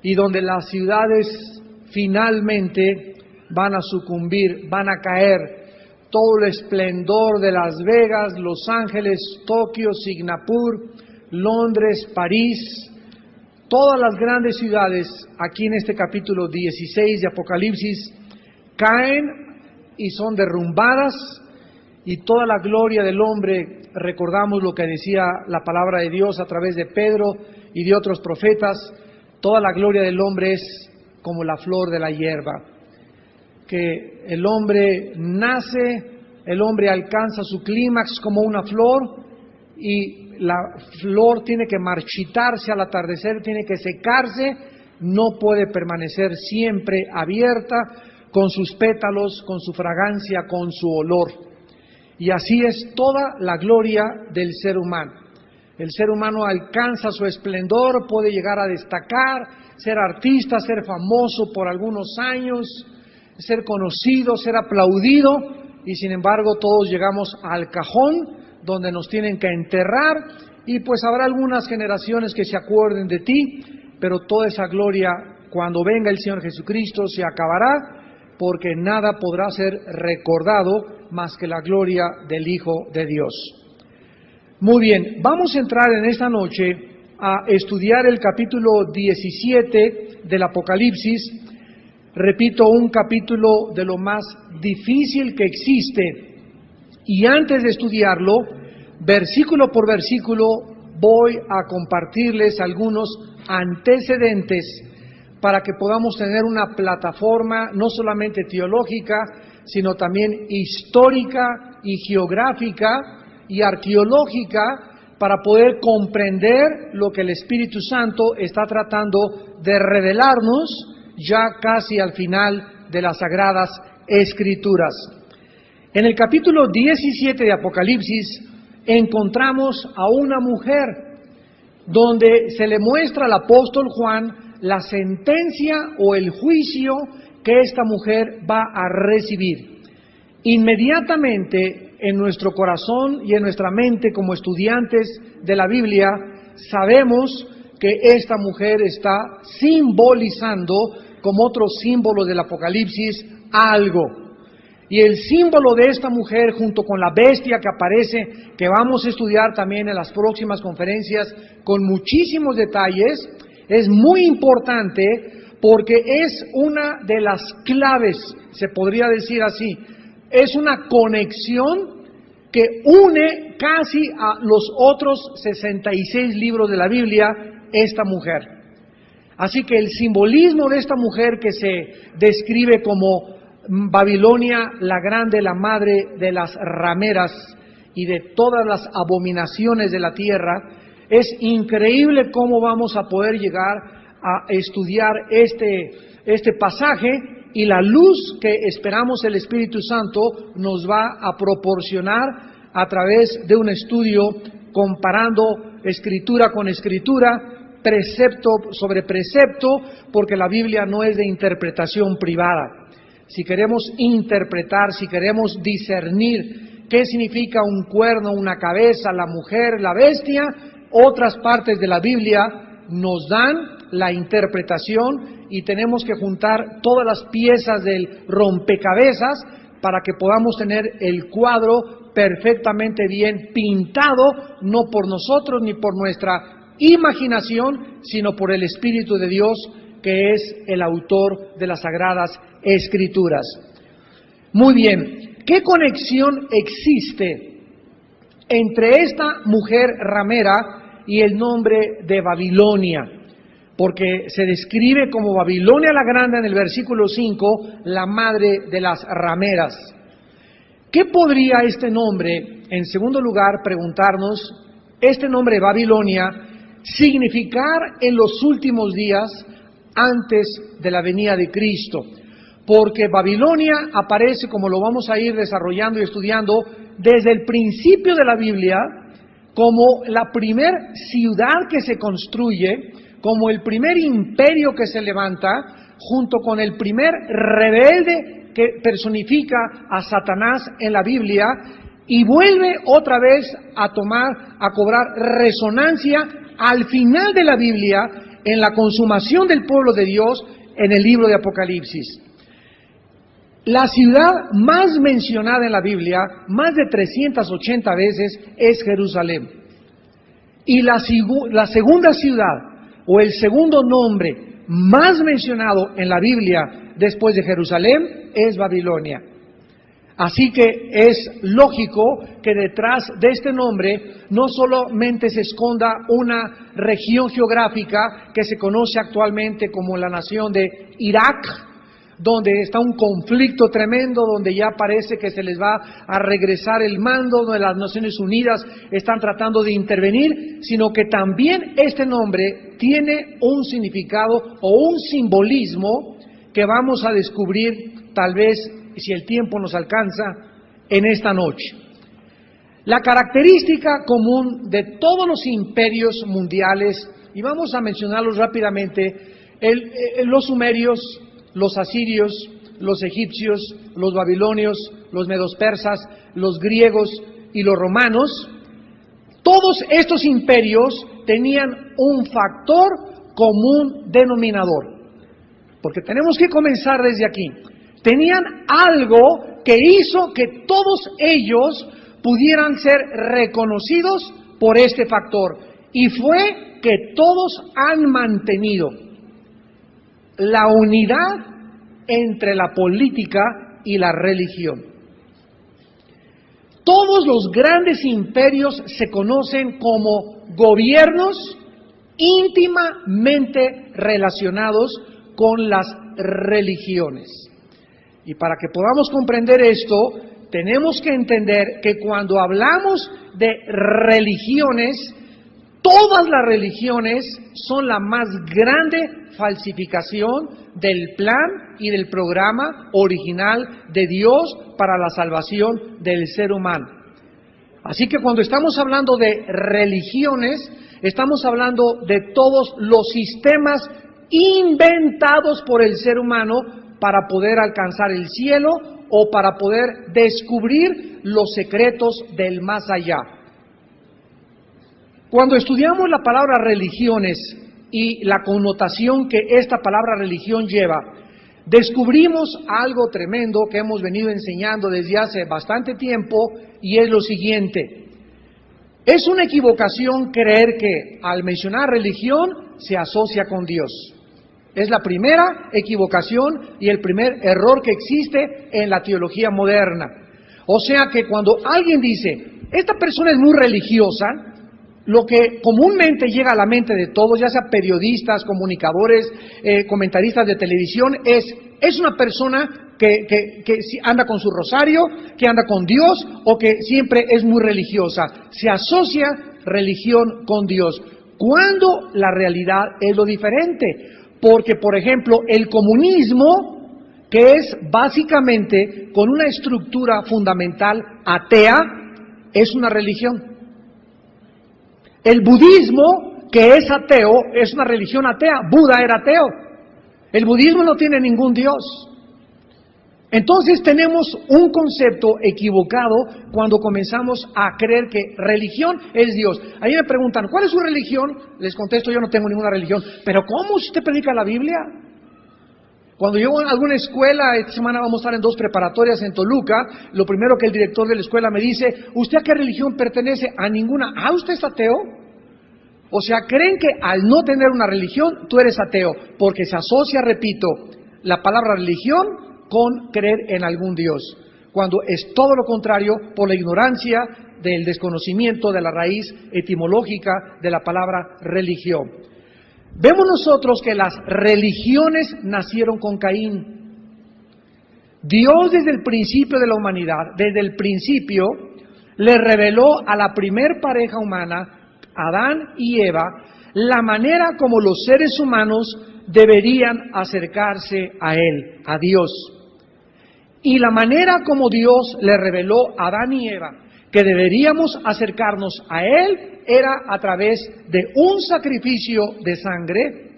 y donde las ciudades finalmente van a sucumbir, van a caer. Todo el esplendor de Las Vegas, Los Ángeles, Tokio, Singapur, Londres, París, todas las grandes ciudades aquí en este capítulo 16 de Apocalipsis caen y son derrumbadas, y toda la gloria del hombre, recordamos lo que decía la palabra de Dios a través de Pedro y de otros profetas, toda la gloria del hombre es como la flor de la hierba, que el hombre nace, el hombre alcanza su clímax como una flor, y la flor tiene que marchitarse al atardecer, tiene que secarse, no puede permanecer siempre abierta con sus pétalos, con su fragancia, con su olor. Y así es toda la gloria del ser humano. El ser humano alcanza su esplendor, puede llegar a destacar, ser artista, ser famoso por algunos años, ser conocido, ser aplaudido, y sin embargo todos llegamos al cajón donde nos tienen que enterrar, y pues habrá algunas generaciones que se acuerden de ti, pero toda esa gloria, cuando venga el Señor Jesucristo, se acabará, porque nada podrá ser recordado más que la gloria del Hijo de Dios. Muy bien, vamos a entrar en esta noche a estudiar el capítulo 17 del Apocalipsis. Repito, un capítulo de lo más difícil que existe. Y antes de estudiarlo, versículo por versículo, voy a compartirles algunos antecedentes para que podamos tener una plataforma no solamente teológica, sino también histórica y geográfica y arqueológica, para poder comprender lo que el Espíritu Santo está tratando de revelarnos ya casi al final de las Sagradas Escrituras. En el capítulo 17 de Apocalipsis encontramos a una mujer donde se le muestra al apóstol Juan la sentencia o el juicio que esta mujer va a recibir. Inmediatamente en nuestro corazón y en nuestra mente como estudiantes de la Biblia sabemos que esta mujer está simbolizando, como otro símbolo del Apocalipsis, algo. Y el símbolo de esta mujer, junto con la bestia que aparece, que vamos a estudiar también en las próximas conferencias con muchísimos detalles, es muy importante porque es una de las claves, se podría decir así, es una conexión que une casi a los otros 66 libros de la Biblia esta mujer. Así que el simbolismo de esta mujer, que se describe como Babilonia la grande, la madre de las rameras y de todas las abominaciones de la tierra, es increíble cómo vamos a poder llegar a estudiar este pasaje, y la luz que esperamos el Espíritu Santo nos va a proporcionar a través de un estudio comparando escritura con escritura, precepto sobre precepto, porque la Biblia no es de interpretación privada. Si queremos interpretar, si queremos discernir qué significa un cuerno, una cabeza, la mujer, la bestia, otras partes de la Biblia nos dan la interpretación, y tenemos que juntar todas las piezas del rompecabezas para que podamos tener el cuadro perfectamente bien pintado, no por nosotros ni por nuestra imaginación, sino por el Espíritu de Dios, que es el autor de las Sagradas Escrituras. Muy bien, ¿qué conexión existe entre esta mujer ramera y el nombre de Babilonia? Porque se describe como Babilonia la grande en el versículo 5, la madre de las rameras. ¿Qué podría este nombre, en segundo lugar, preguntarnos, este nombre Babilonia, significar en los últimos días antes de la venida de Cristo? Porque Babilonia aparece, como lo vamos a ir desarrollando y estudiando, desde el principio de la Biblia, como la primer ciudad que se construye, como el primer imperio que se levanta, junto con el primer rebelde que personifica a Satanás en la Biblia, y vuelve otra vez a cobrar resonancia al final de la Biblia, en la consumación del pueblo de Dios en el libro de Apocalipsis. La ciudad más mencionada en la Biblia, más de 380 veces, es Jerusalén. Y la segunda ciudad, o el segundo nombre más mencionado en la Biblia después de Jerusalén, es Babilonia. Así que es lógico que detrás de este nombre no solamente se esconda una región geográfica que se conoce actualmente como la nación de Irak, donde está un conflicto tremendo, donde ya parece que se les va a regresar el mando, donde las Naciones Unidas están tratando de intervenir, sino que también este nombre tiene un significado o un simbolismo que vamos a descubrir tal vez, si el tiempo nos alcanza, en esta noche. La característica común de todos los imperios mundiales, y vamos a mencionarlos rápidamente, los sumerios, los asirios, los egipcios, los babilonios, los medos persas, los griegos y los romanos, todos estos imperios tenían un factor común denominador. Porque tenemos que comenzar desde aquí. Tenían algo que hizo que todos ellos pudieran ser reconocidos por este factor. Y fue que todos han mantenido la unidad entre la política y la religión. Todos los grandes imperios se conocen como gobiernos íntimamente relacionados con las religiones. Y para que podamos comprender esto, tenemos que entender que cuando hablamos de religiones, todas las religiones son la más grande falsificación del plan y del programa original de Dios para la salvación del ser humano. Así que cuando estamos hablando de religiones, estamos hablando de todos los sistemas inventados por el ser humano para poder alcanzar el cielo o para poder descubrir los secretos del más allá. Cuando estudiamos la palabra religiones y la connotación que esta palabra religión lleva, descubrimos algo tremendo que hemos venido enseñando desde hace bastante tiempo, y es lo siguiente. Es una equivocación creer que al mencionar religión se asocia con Dios. Es la primera equivocación y el primer error que existe en la teología moderna. O sea que cuando alguien dice, esta persona es muy religiosa, lo que comúnmente llega a la mente de todos, ya sea periodistas, comunicadores, comentaristas de televisión, es una persona que anda con su rosario, que anda con Dios o que siempre es muy religiosa. Se asocia religión con Dios, cuando la realidad es lo diferente. Porque, por ejemplo, el comunismo, que es básicamente con una estructura fundamental atea, es una religión. El budismo, que es ateo, es una religión atea. Buda era ateo. El budismo no tiene ningún Dios. Entonces tenemos un concepto equivocado cuando comenzamos a creer que religión es Dios. Ahí me preguntan, ¿cuál es su religión? Les contesto, yo no tengo ninguna religión. ¿Pero cómo si usted predica la Biblia? Cuando llego a alguna escuela, esta semana vamos a estar en 2 preparatorias en Toluca, lo primero que el director de la escuela me dice, ¿usted a qué religión pertenece? A ninguna. ¿Ah, usted es ateo? O sea, creen que al no tener una religión, tú eres ateo, porque se asocia, repito, la palabra religión con creer en algún Dios, cuando es todo lo contrario por la ignorancia del desconocimiento de la raíz etimológica de la palabra religión. Vemos nosotros que las religiones nacieron con Caín. Dios desde el principio de la humanidad, desde el principio, le reveló a la primer pareja humana, Adán y Eva, la manera como los seres humanos deberían acercarse a Él, a Dios. Y la manera como Dios le reveló a Adán y Eva que deberíamos acercarnos a Él era a través de un sacrificio de sangre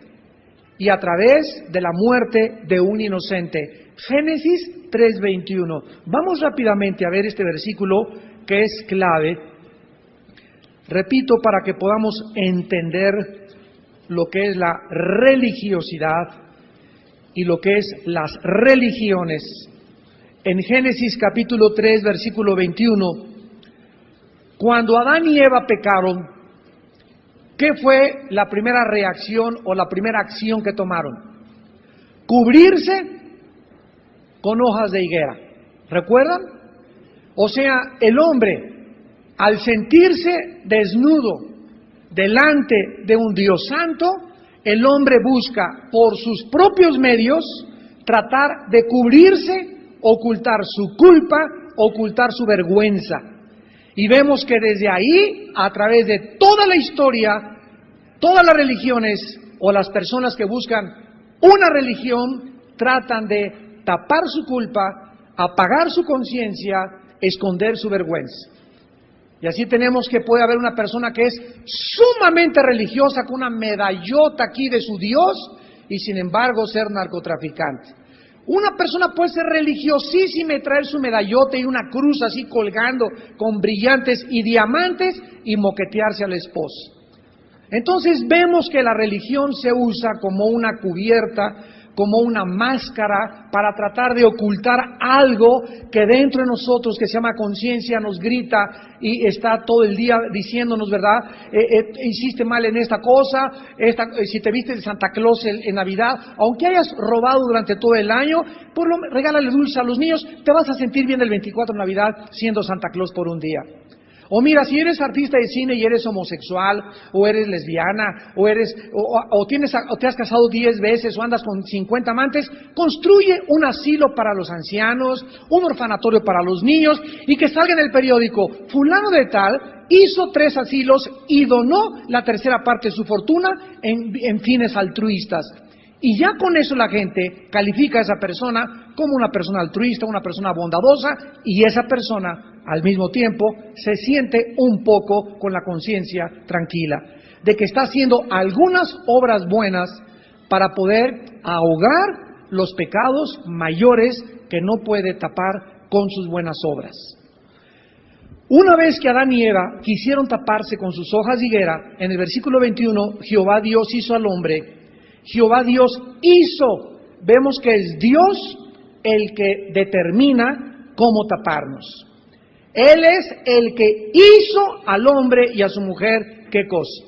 y a través de la muerte de un inocente. Génesis 3:21. Vamos rápidamente a ver este versículo que es clave. Repito, para que podamos entender lo que es la religiosidad y lo que es las religiones. En Génesis capítulo 3, versículo 21, cuando Adán y Eva pecaron, ¿qué fue la primera reacción o la primera acción que tomaron? Cubrirse con hojas de higuera. ¿Recuerdan? O sea, el hombre, al sentirse desnudo delante de un Dios santo, el hombre busca por sus propios medios tratar de cubrirse, ocultar su culpa, ocultar su vergüenza. Y vemos que desde ahí, a través de toda la historia, todas las religiones o las personas que buscan una religión tratan de tapar su culpa, apagar su conciencia, esconder su vergüenza. Y así tenemos que puede haber una persona que es sumamente religiosa, con una medallota aquí de su Dios, y sin embargo ser narcotraficante. Una persona puede ser religiosísima y traer su medallota y una cruz así colgando con brillantes y diamantes y moquetearse a la esposa. Entonces vemos que la religión se usa como una cubierta, como una máscara para tratar de ocultar algo que dentro de nosotros, que se llama conciencia, nos grita y está todo el día diciéndonos, ¿verdad? Hiciste mal en esta cosa, si te viste de Santa Claus en Navidad, aunque hayas robado durante todo el año, regálale dulce a los niños, te vas a sentir bien el 24 de Navidad siendo Santa Claus por un día. O mira, si eres artista de cine y eres homosexual, o eres lesbiana, o te has casado 10 veces, o andas con 50 amantes, construye un asilo para los ancianos, un orfanatorio para los niños, y que salga en el periódico, fulano de tal hizo 3 asilos y donó la tercera parte de su fortuna en fines altruistas. Y ya con eso la gente califica a esa persona como una persona altruista, una persona bondadosa, y esa persona al mismo tiempo se siente un poco con la conciencia tranquila de que está haciendo algunas obras buenas para poder ahogar los pecados mayores que no puede tapar con sus buenas obras. Una vez que Adán y Eva quisieron taparse con sus hojas de higuera, en el versículo 21, Jehová Dios hizo al hombre. Jehová Dios hizo. Vemos que es Dios el que determina cómo taparnos. Él es el que hizo al hombre y a su mujer, ¿qué cosa?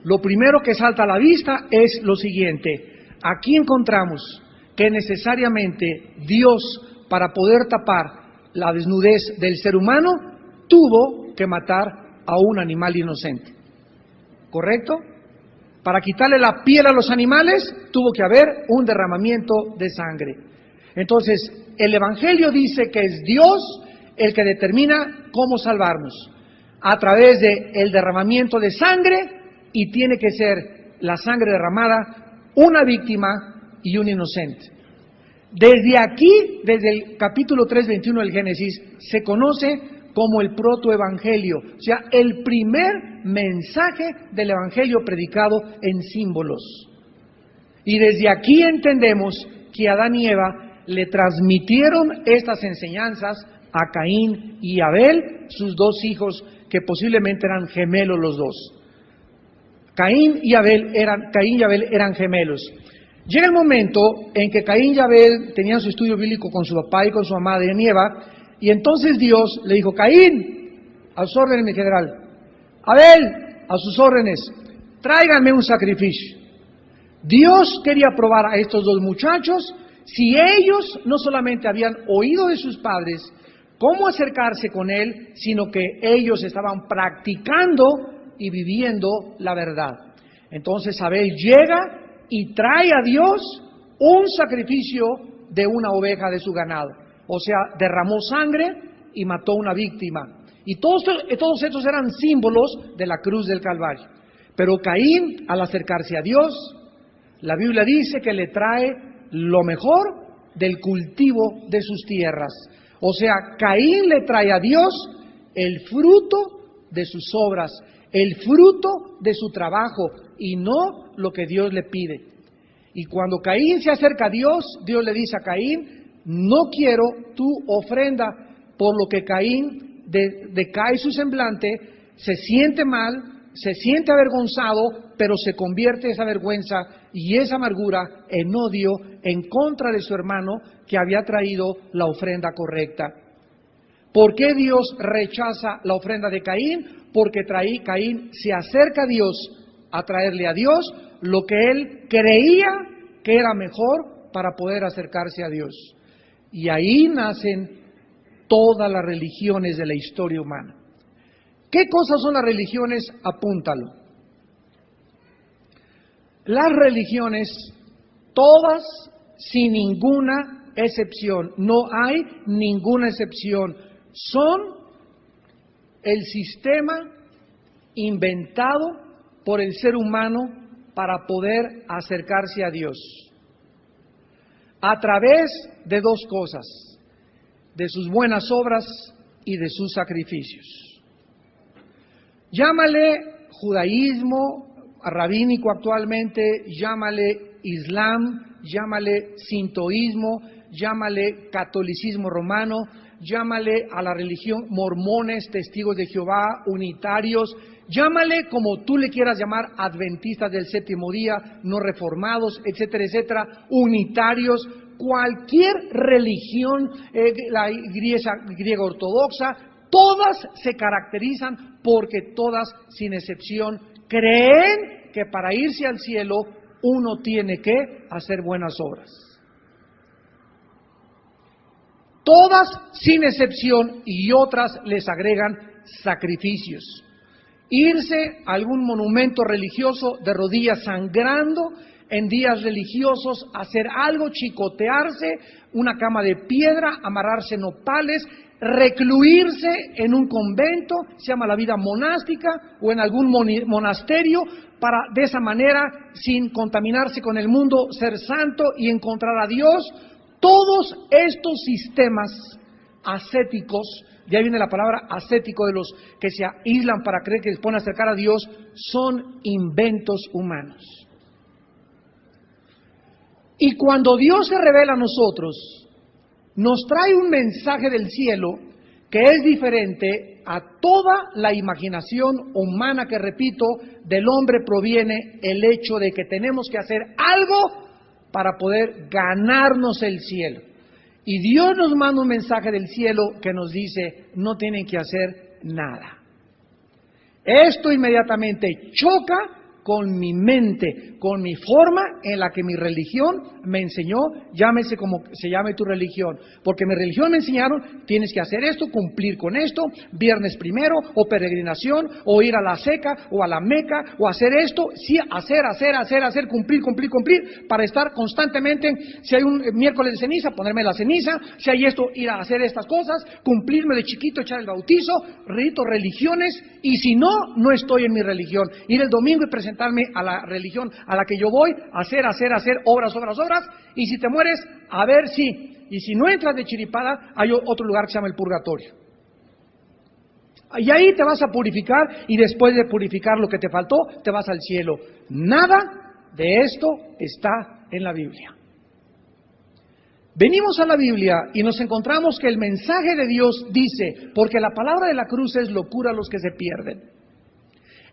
Lo primero que salta a la vista es lo siguiente. Aquí encontramos que necesariamente Dios, para poder tapar la desnudez del ser humano, tuvo que matar a un animal inocente. ¿Correcto? Para quitarle la piel a los animales, tuvo que haber un derramamiento de sangre. Entonces, el Evangelio dice que es Dios el que determina cómo salvarnos, a través del derramamiento de sangre, y tiene que ser la sangre derramada, una víctima y un inocente. Desde aquí, desde el capítulo 3, 21 del Génesis, se conoce como el protoevangelio, o sea, el primer mensaje del evangelio predicado en símbolos. Y desde aquí entendemos que Adán y Eva le transmitieron estas enseñanzas a Caín y Abel, sus 2 hijos, que posiblemente eran gemelos los dos. Caín y Abel eran gemelos. Llega el momento en que Caín y Abel tenían su estudio bíblico con su papá y con su mamá Adán y Eva, y entonces Dios le dijo: Caín, a sus órdenes, mi general. Abel, a sus órdenes, tráiganme un sacrificio. Dios quería probar a estos 2 muchachos si ellos no solamente habían oído de sus padres cómo acercarse con Él, sino que ellos estaban practicando y viviendo la verdad. Entonces Abel llega y trae a Dios un sacrificio de una oveja de su ganado. O sea, derramó sangre y mató una víctima. Y todos estos eran símbolos de la cruz del Calvario. Pero Caín, al acercarse a Dios, la Biblia dice que le trae lo mejor del cultivo de sus tierras. O sea, Caín le trae a Dios el fruto de sus obras, el fruto de su trabajo, y no lo que Dios le pide. Y cuando Caín se acerca a Dios, Dios le dice a Caín: no quiero tu ofrenda, por lo que Caín decae su semblante, se siente mal, se siente avergonzado, pero se convierte esa vergüenza y esa amargura en odio en contra de su hermano que había traído la ofrenda correcta. ¿Por qué Dios rechaza la ofrenda de Caín? Porque Caín se acerca a Dios a traerle a Dios lo que él creía que era mejor para poder acercarse a Dios. Y ahí nacen todas las religiones de la historia humana. ¿Qué cosas son las religiones? Apúntalo. Las religiones, todas sin ninguna excepción, no hay ninguna excepción, son el sistema inventado por el ser humano para poder acercarse a Dios. A través de dos cosas, de sus buenas obras y de sus sacrificios. Llámale judaísmo rabínico actualmente, llámale islam, llámale sintoísmo, llámale catolicismo romano, llámale a la religión mormones, testigos de Jehová, unitarios, llámale como tú le quieras llamar, adventistas del séptimo día, no reformados, etcétera, etcétera, unitarios, cualquier religión, la griega ortodoxa, todas se caracterizan porque todas, sin excepción, creen que para irse al cielo uno tiene que hacer buenas obras. Todas, sin excepción, y otras les agregan sacrificios. Irse a algún monumento religioso de rodillas sangrando en días religiosos, hacer algo, chicotearse, una cama de piedra, amarrarse nopales, recluirse en un convento, se llama la vida monástica, o en algún monasterio, para de esa manera, sin contaminarse con el mundo, ser santo y encontrar a Dios. Todos estos sistemas ascéticos, de ahí viene la palabra ascético, de los que se aíslan para creer que les pueden acercar a Dios, son inventos humanos. Y cuando Dios se revela a nosotros, nos trae un mensaje del cielo que es diferente a toda la imaginación humana que, repito, del hombre proviene el hecho de que tenemos que hacer algo para poder ganarnos el cielo. Y Dios nos manda un mensaje del cielo que nos dice, no tienen que hacer nada. Esto inmediatamente choca con mi mente, con mi forma en la que mi religión me enseñó, llámese como se llame tu religión, porque mi religión me enseñaron, tienes que hacer esto, cumplir con esto, viernes primero, o peregrinación, o ir a la Seca, o a la Meca, o hacer esto, sí, hacer, cumplir, para estar constantemente, si hay un miércoles de ceniza, ponerme la ceniza, si hay esto, ir a hacer estas cosas, cumplirme de chiquito, echar el bautizo, ritos, religiones, y si no, no estoy en mi religión. Ir el domingo y presentarme a la religión a la que yo voy, hacer, obras, y si te mueres, a ver si, y si no entras de chiripada, hay otro lugar que se llama el purgatorio. Y ahí te vas a purificar, y después de purificar lo que te faltó, te vas al cielo. Nada de esto está en la Biblia. Venimos a la Biblia y nos encontramos que el mensaje de Dios dice, porque la palabra de la cruz es locura a los que se pierden.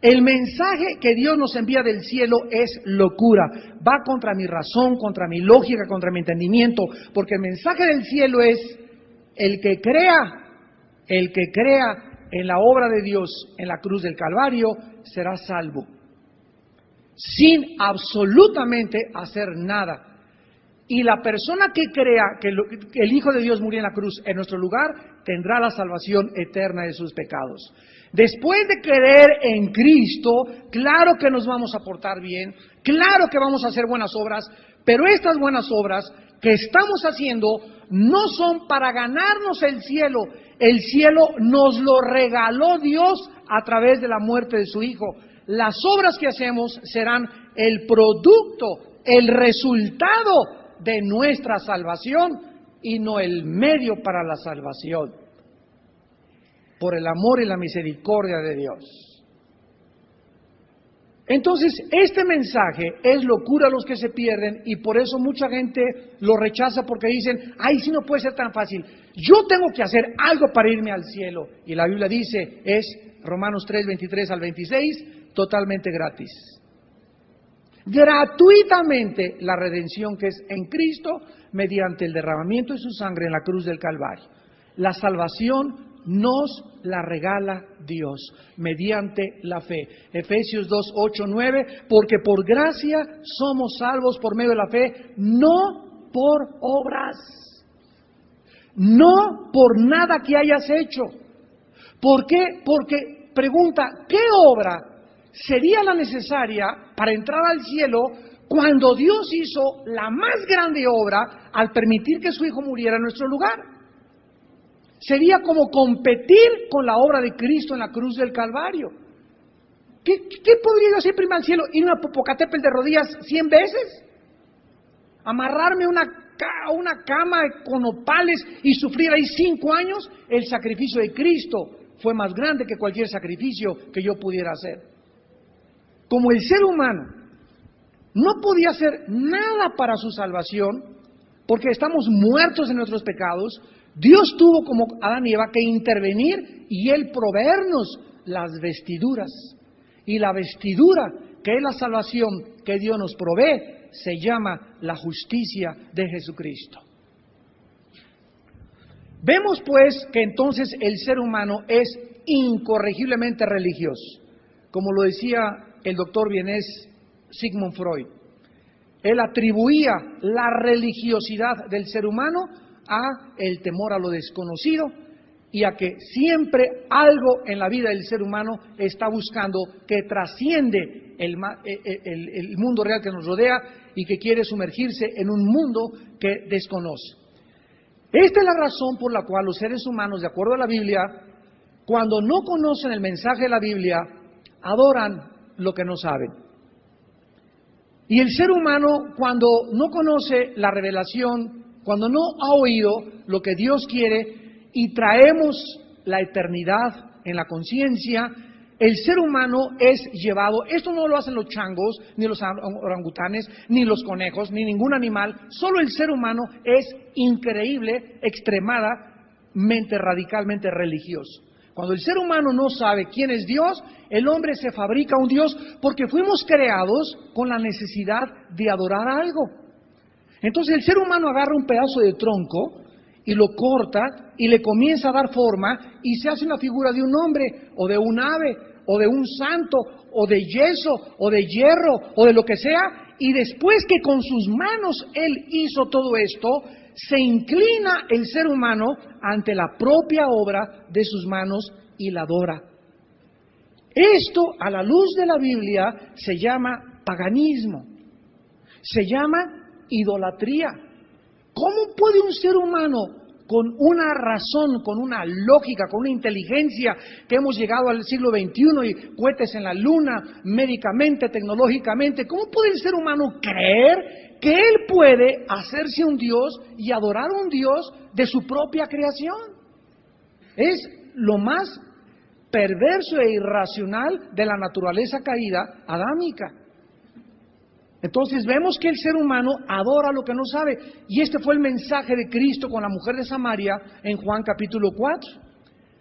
El mensaje que Dios nos envía del cielo es locura, va contra mi razón, contra mi lógica, contra mi entendimiento, porque el mensaje del cielo es el que crea en la obra de Dios en la cruz del Calvario será salvo, sin absolutamente hacer nada. Y la persona que crea que el Hijo de Dios murió en la cruz en nuestro lugar, tendrá la salvación eterna de sus pecados. Después de creer en Cristo, claro que nos vamos a portar bien, claro que vamos a hacer buenas obras, pero estas buenas obras que estamos haciendo no son para ganarnos el cielo nos lo regaló Dios a través de la muerte de su Hijo. Las obras que hacemos serán el producto, el resultado de nuestra salvación y no el medio para la salvación, por el amor y la misericordia de Dios. Entonces, este mensaje es locura a los que se pierden y por eso mucha gente lo rechaza porque dicen, ay, si no puede ser tan fácil, yo tengo que hacer algo para irme al cielo. Y la Biblia dice, es Romanos 3, 23 al 26, totalmente gratis. Gratuitamente la redención que es en Cristo mediante el derramamiento de su sangre en la cruz del Calvario. La salvación nos la regala Dios mediante la fe. Efesios 2, 8, 9, porque por gracia somos salvos por medio de la fe, no por obras, no por nada que hayas hecho. ¿Por qué? Porque pregunta, ¿qué obra sería la necesaria para entrar al cielo cuando Dios hizo la más grande obra al permitir que su Hijo muriera en nuestro lugar? Sería como competir con la obra de Cristo en la cruz del Calvario. ¿Qué podría yo hacer primero al cielo? ¿Ir a una Popocatépetl de rodillas 100 veces? ¿Amarrarme a una cama con opales y sufrir ahí 5 años? El sacrificio de Cristo fue más grande que cualquier sacrificio que yo pudiera hacer. Como el ser humano no podía hacer nada para su salvación, porque estamos muertos en nuestros pecados, Dios tuvo como Adán y Eva que intervenir y Él proveernos las vestiduras. Y la vestidura, que es la salvación que Dios nos provee, se llama la justicia de Jesucristo. Vemos pues que entonces el ser humano es incorregiblemente religioso. Como lo decía el doctor vienés Sigmund Freud. Él atribuía la religiosidad del ser humano a el temor a lo desconocido y a que siempre algo en la vida del ser humano está buscando que trasciende el mundo real que nos rodea y que quiere sumergirse en un mundo que desconoce. Esta es la razón por la cual los seres humanos, de acuerdo a la Biblia, cuando no conocen el mensaje de la Biblia, adoran lo que no saben. Y el ser humano, cuando no conoce la revelación, cuando no ha oído lo que Dios quiere y traemos la eternidad en la conciencia, el ser humano es llevado, esto no lo hacen los changos, ni los orangutanes, ni los conejos, ni ningún animal, solo el ser humano es increíble, extremadamente, radicalmente religioso. Cuando el ser humano no sabe quién es Dios, el hombre se fabrica un Dios porque fuimos creados con la necesidad de adorar algo. Entonces el ser humano agarra un pedazo de tronco y lo corta y le comienza a dar forma y se hace una figura de un hombre o de un ave o de un santo o de yeso o de hierro o de lo que sea, y después que con sus manos él hizo todo esto, se inclina el ser humano ante la propia obra de sus manos y la adora. Esto, a la luz de la Biblia, se llama paganismo, se llama idolatría. ¿Cómo puede un ser humano, con una razón, con una lógica, con una inteligencia, que hemos llegado al siglo XXI y cohetes en la luna, médicamente, tecnológicamente, cómo puede el ser humano creer que él puede hacerse un Dios y adorar a un Dios de su propia creación? Es lo más perverso e irracional de la naturaleza caída adámica. Entonces vemos que el ser humano adora lo que no sabe, y este fue el mensaje de Cristo con la mujer de Samaria en Juan capítulo 4.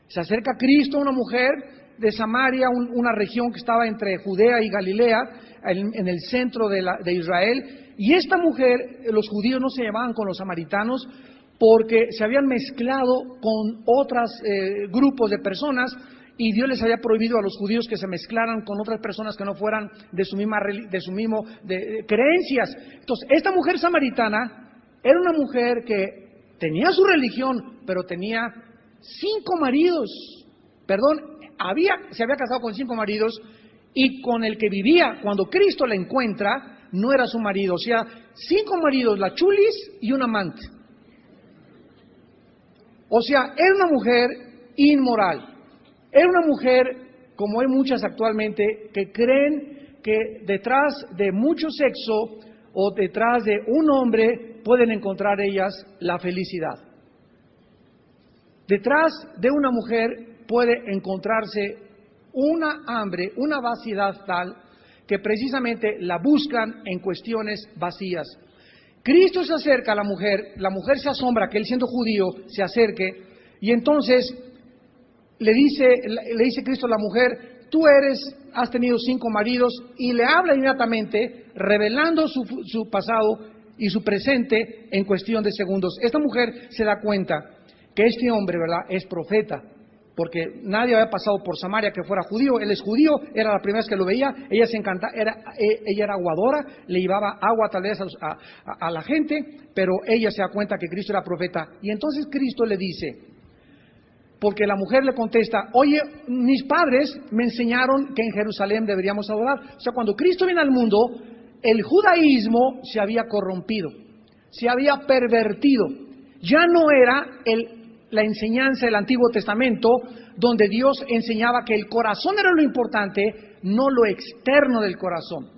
Se acerca Cristo a una mujer de Samaria, una región que estaba entre Judea y Galilea, en el centro de Israel, y esta mujer, los judíos no se llevaban con los samaritanos porque se habían mezclado con otros grupos de personas, y Dios les había prohibido a los judíos que se mezclaran con otras personas que no fueran de su misma creencias. Entonces, esta mujer samaritana era una mujer que tenía su religión, pero tenía 5 maridos. Se había casado con 5 maridos, y con el que vivía cuando Cristo la encuentra no era su marido. O sea, 5 maridos, la chulis y un amante. O sea, era una mujer inmoral. Era una mujer, como hay muchas actualmente, que creen que detrás de mucho sexo o detrás de un hombre pueden encontrar ellas la felicidad. Detrás de una mujer puede encontrarse una hambre, una vaciedad tal que precisamente la buscan en cuestiones vacías. Cristo se acerca a la mujer se asombra que él, siendo judío, se acerque, y entonces le dice Cristo a la mujer: has tenido 5 maridos, y le habla inmediatamente, revelando su pasado y su presente en cuestión de segundos. Esta mujer se da cuenta que este hombre, ¿verdad?, es profeta, porque nadie había pasado por Samaria que fuera judío. Él es judío, era la primera vez que lo veía, ella se encantaba, ella era aguadora, le llevaba agua tal vez a la gente, pero ella se da cuenta que Cristo era profeta. Y entonces Cristo le dice, porque la mujer le contesta, oye, mis padres me enseñaron que en Jerusalén deberíamos adorar. O sea, cuando Cristo viene al mundo, el judaísmo se había corrompido, se había pervertido. Ya no era la enseñanza del Antiguo Testamento, donde Dios enseñaba que el corazón era lo importante, no lo externo del corazón.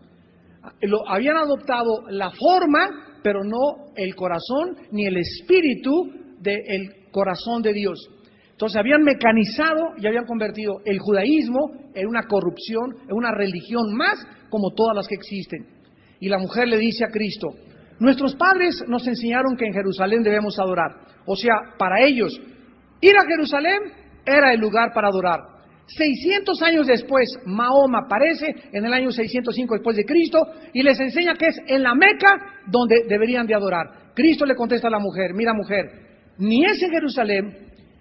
Habían adoptado la forma, pero no el corazón ni el espíritu del corazón de Dios. Entonces habían mecanizado y habían convertido el judaísmo en una corrupción, en una religión más, como todas las que existen. Y la mujer le dice a Cristo, nuestros padres nos enseñaron que en Jerusalén debemos adorar. O sea, para ellos, ir a Jerusalén era el lugar para adorar. 600 años después, Mahoma aparece en el año 605 después de Cristo y les enseña que es en la Meca donde deberían de adorar. Cristo le contesta a la mujer, mira mujer, ni es en Jerusalén,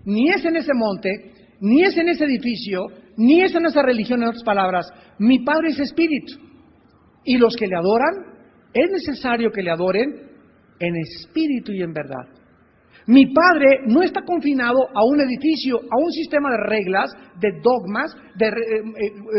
ni es en ese monte, ni es en ese edificio, ni es en esa religión, en otras palabras, mi Padre es espíritu. Y los que le adoran, es necesario que le adoren en espíritu y en verdad. Mi Padre no está confinado a un edificio, a un sistema de reglas, de dogmas, de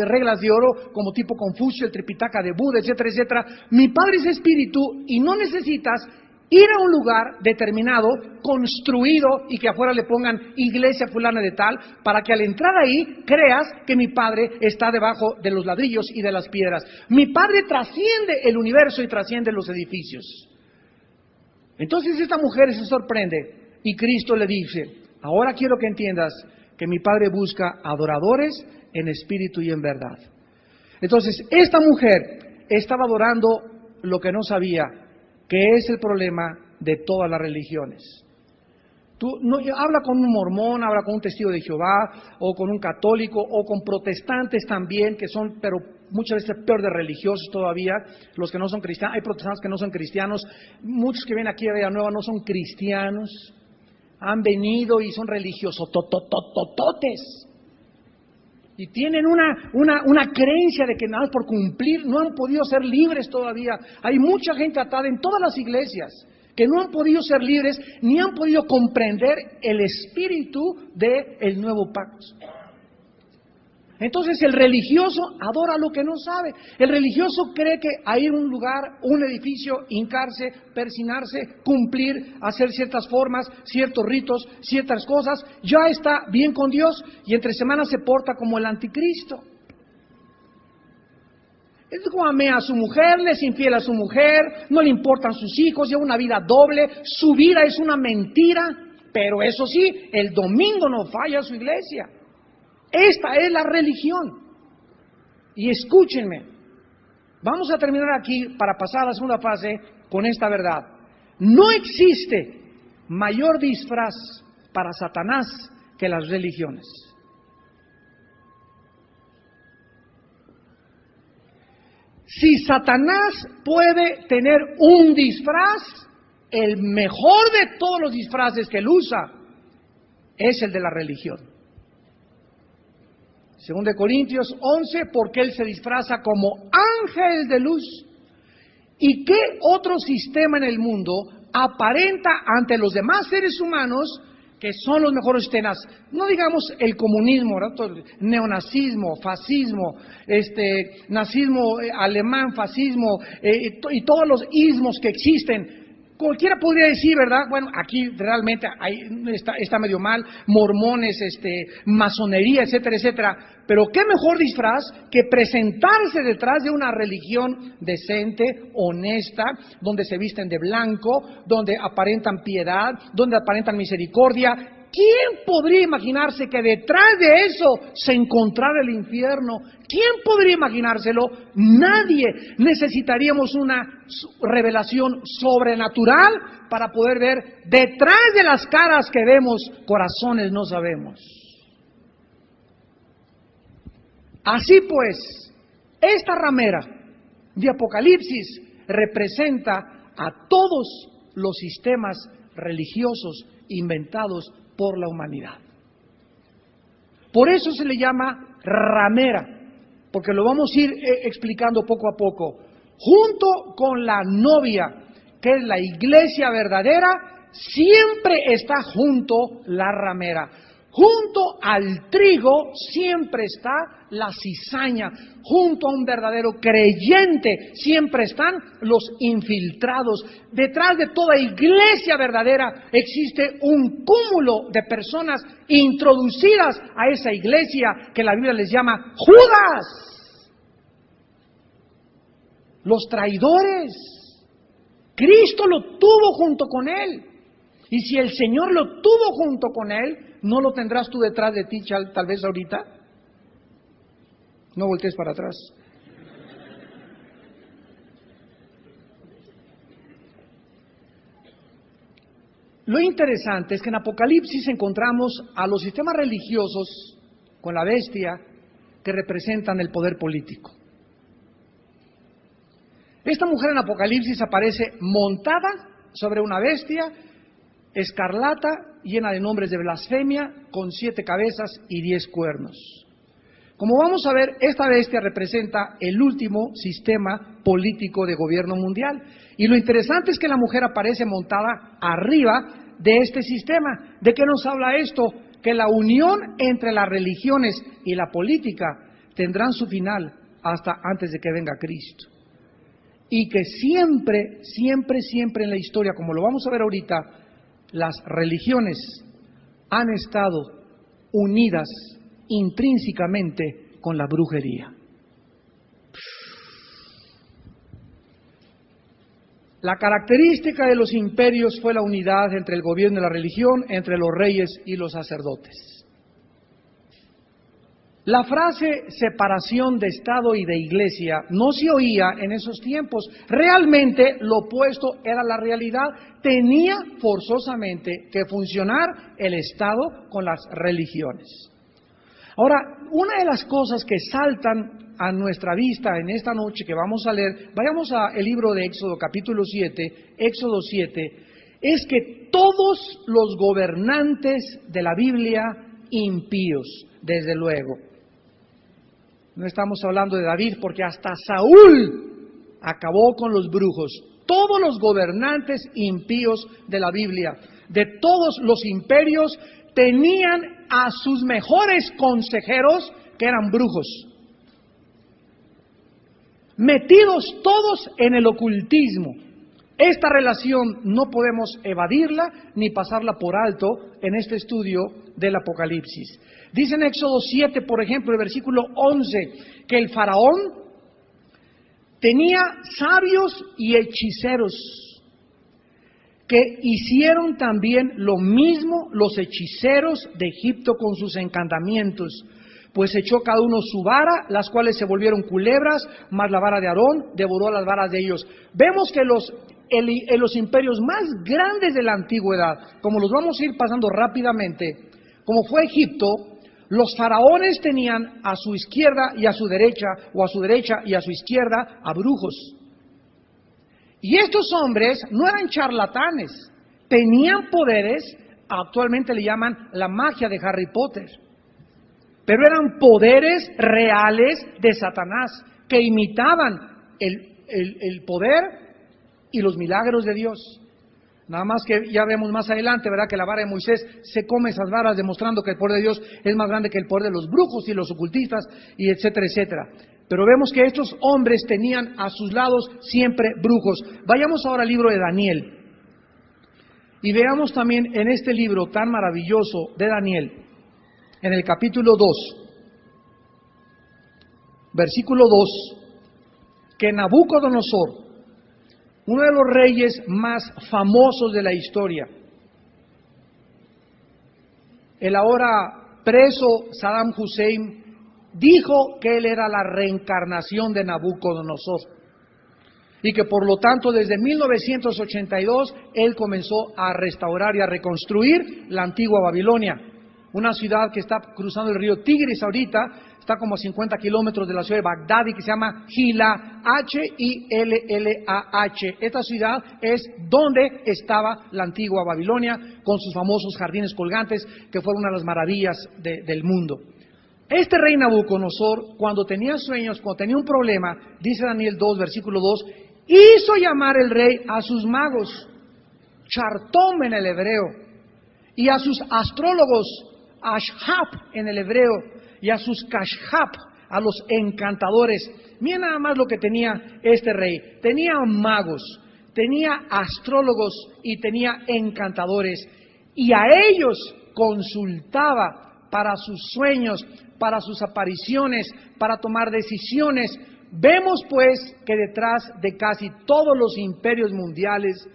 reglas de oro, como tipo Confucio, el Tripitaka de Buda, etcétera, etcétera. Mi Padre es espíritu y no necesitas ir a un lugar determinado, construido, y que afuera le pongan iglesia fulana de tal, para que al entrar ahí creas que mi Padre está debajo de los ladrillos y de las piedras. Mi Padre trasciende el universo y trasciende los edificios. Entonces esta mujer se sorprende y Cristo le dice, ahora quiero que entiendas que mi Padre busca adoradores en espíritu y en verdad. Entonces esta mujer estaba adorando lo que no sabía, que es el problema de todas las religiones. Habla con un mormón, habla con un testigo de Jehová, o con un católico, o con protestantes también, que son, pero muchas veces peor de religiosos todavía, los que no son cristianos. Hay protestantes que no son cristianos, muchos que vienen aquí a Villanueva no son cristianos, han venido y son religiosos tototototes. Y tienen una creencia de que nada más por cumplir no han podido ser libres todavía. Hay mucha gente atada en todas las iglesias que no han podido ser libres ni han podido comprender el espíritu del nuevo pacto. Entonces el religioso adora lo que no sabe. El religioso cree que a ir a un lugar, un edificio, hincarse, persinarse, cumplir, hacer ciertas formas, ciertos ritos, ciertas cosas, ya está bien con Dios y entre semanas se porta como el anticristo. Es como amea a su mujer, le es infiel a su mujer, no le importan sus hijos, lleva una vida doble, su vida es una mentira, pero eso sí, el domingo no falla a su iglesia. Esta es la religión. Y escúchenme, vamos a terminar aquí para pasar a la segunda fase con esta verdad. No existe mayor disfraz para Satanás que las religiones. Si Satanás puede tener un disfraz, el mejor de todos los disfraces que él usa es el de la religión. Según de Corintios 11, porque él se disfraza como ángel de luz. ¿Y qué otro sistema en el mundo aparenta ante los demás seres humanos que son los mejores sistemas? No digamos el comunismo, ¿verdad? Neonazismo, fascismo, nazismo alemán, fascismo, y todos los ismos que existen. Cualquiera podría decir, ¿verdad? Bueno, aquí realmente está medio mal, mormones, masonería, etcétera, etcétera. Pero qué mejor disfraz que presentarse detrás de una religión decente, honesta, donde se visten de blanco, donde aparentan piedad, donde aparentan misericordia. ¿Quién podría imaginarse que detrás de eso se encontrara el infierno? ¿Quién podría imaginárselo? Nadie. Necesitaríamos una revelación sobrenatural para poder ver detrás de las caras que vemos, corazones no sabemos. Así pues, esta ramera de Apocalipsis representa a todos los sistemas religiosos inventados por la humanidad. Por eso se le llama ramera, porque lo vamos a ir explicando poco a poco. Junto con la novia, que es la iglesia verdadera, siempre está junto la ramera. Junto al trigo siempre está la cizaña. Junto a un verdadero creyente siempre están los infiltrados. Detrás de toda iglesia verdadera existe un cúmulo de personas introducidas a esa iglesia que la Biblia les llama Judas. Los traidores. Cristo lo tuvo junto con él. Y si el Señor lo tuvo junto con él, ¿no lo tendrás tú detrás de ti tal vez ahorita? No voltees para atrás. Lo interesante es que en Apocalipsis encontramos a los sistemas religiosos con la bestia que representan el poder político. Esta mujer en Apocalipsis aparece montada sobre una bestia escarlata, llena de nombres de blasfemia, con 7 cabezas y 10 cuernos. Como vamos a ver, esta bestia representa el último sistema político de gobierno mundial. Y lo interesante es que la mujer aparece montada arriba de este sistema. ¿De qué nos habla esto? Que la unión entre las religiones y la política tendrán su final hasta antes de que venga Cristo. Y que siempre, siempre, siempre en la historia, como lo vamos a ver ahorita, las religiones han estado unidas intrínsecamente con la brujería. La característica de los imperios fue la unidad entre el gobierno y la religión, entre los reyes y los sacerdotes. La frase separación de Estado y de Iglesia no se oía en esos tiempos. Realmente lo opuesto era la realidad. Tenía forzosamente que funcionar el Estado con las religiones. Ahora, una de las cosas que saltan a nuestra vista en esta noche que vamos a leer, vayamos al libro de Éxodo capítulo 7, Éxodo 7, es que todos los gobernantes de la Biblia impíos, desde luego. No estamos hablando de David, porque hasta Saúl acabó con los brujos. Todos los gobernantes impíos de la Biblia, de todos los imperios, tenían a sus mejores consejeros, que eran brujos. Metidos todos en el ocultismo. Esta relación no podemos evadirla ni pasarla por alto en este estudio del Apocalipsis. Dice en Éxodo 7, por ejemplo, el versículo 11, que el faraón tenía sabios y hechiceros, que hicieron también lo mismo los hechiceros de Egipto con sus encantamientos. Pues echó cada uno su vara, las cuales se volvieron culebras, mas la vara de Aarón devoró las varas de ellos. Vemos que en los imperios más grandes de la antigüedad, como los vamos a ir pasando rápidamente, como fue Egipto, los faraones tenían a su izquierda y a su derecha, o a su derecha y a su izquierda, a brujos. Y estos hombres no eran charlatanes, tenían poderes, actualmente le llaman la magia de Harry Potter, pero eran poderes reales de Satanás, que imitaban el poder y los milagros de Dios. Nada más que ya vemos más adelante, ¿verdad?, que la vara de Moisés se come esas varas, demostrando que el poder de Dios es más grande que el poder de los brujos y los ocultistas, y etcétera, etcétera. Pero vemos que estos hombres tenían a sus lados siempre brujos. Vayamos ahora al libro de Daniel. Y veamos también en este libro tan maravilloso de Daniel, en el capítulo 2, versículo 2, que Nabucodonosor, uno de los reyes más famosos de la historia, el ahora preso Saddam Hussein, dijo que él era la reencarnación de Nabucodonosor y que por lo tanto desde 1982 él comenzó a restaurar y a reconstruir la antigua Babilonia, una ciudad que está cruzando el río Tigris ahorita, está como a 50 kilómetros de la ciudad de Bagdad y que se llama Hilla, Hillah. Esta ciudad es donde estaba la antigua Babilonia, con sus famosos jardines colgantes, que fueron una de las maravillas del mundo. Este rey Nabucodonosor, cuando tenía sueños, cuando tenía un problema, dice Daniel 2, versículo 2, hizo llamar el rey a sus magos, Chartom en el hebreo, y a sus astrólogos, Ashap en el hebreo, y a sus Kashap, a los encantadores. Miren nada más lo que tenía este rey. Tenía magos, tenía astrólogos y tenía encantadores. Y a ellos consultaba para sus sueños, para sus apariciones, para tomar decisiones. Vemos pues que detrás de casi todos los imperios mundiales,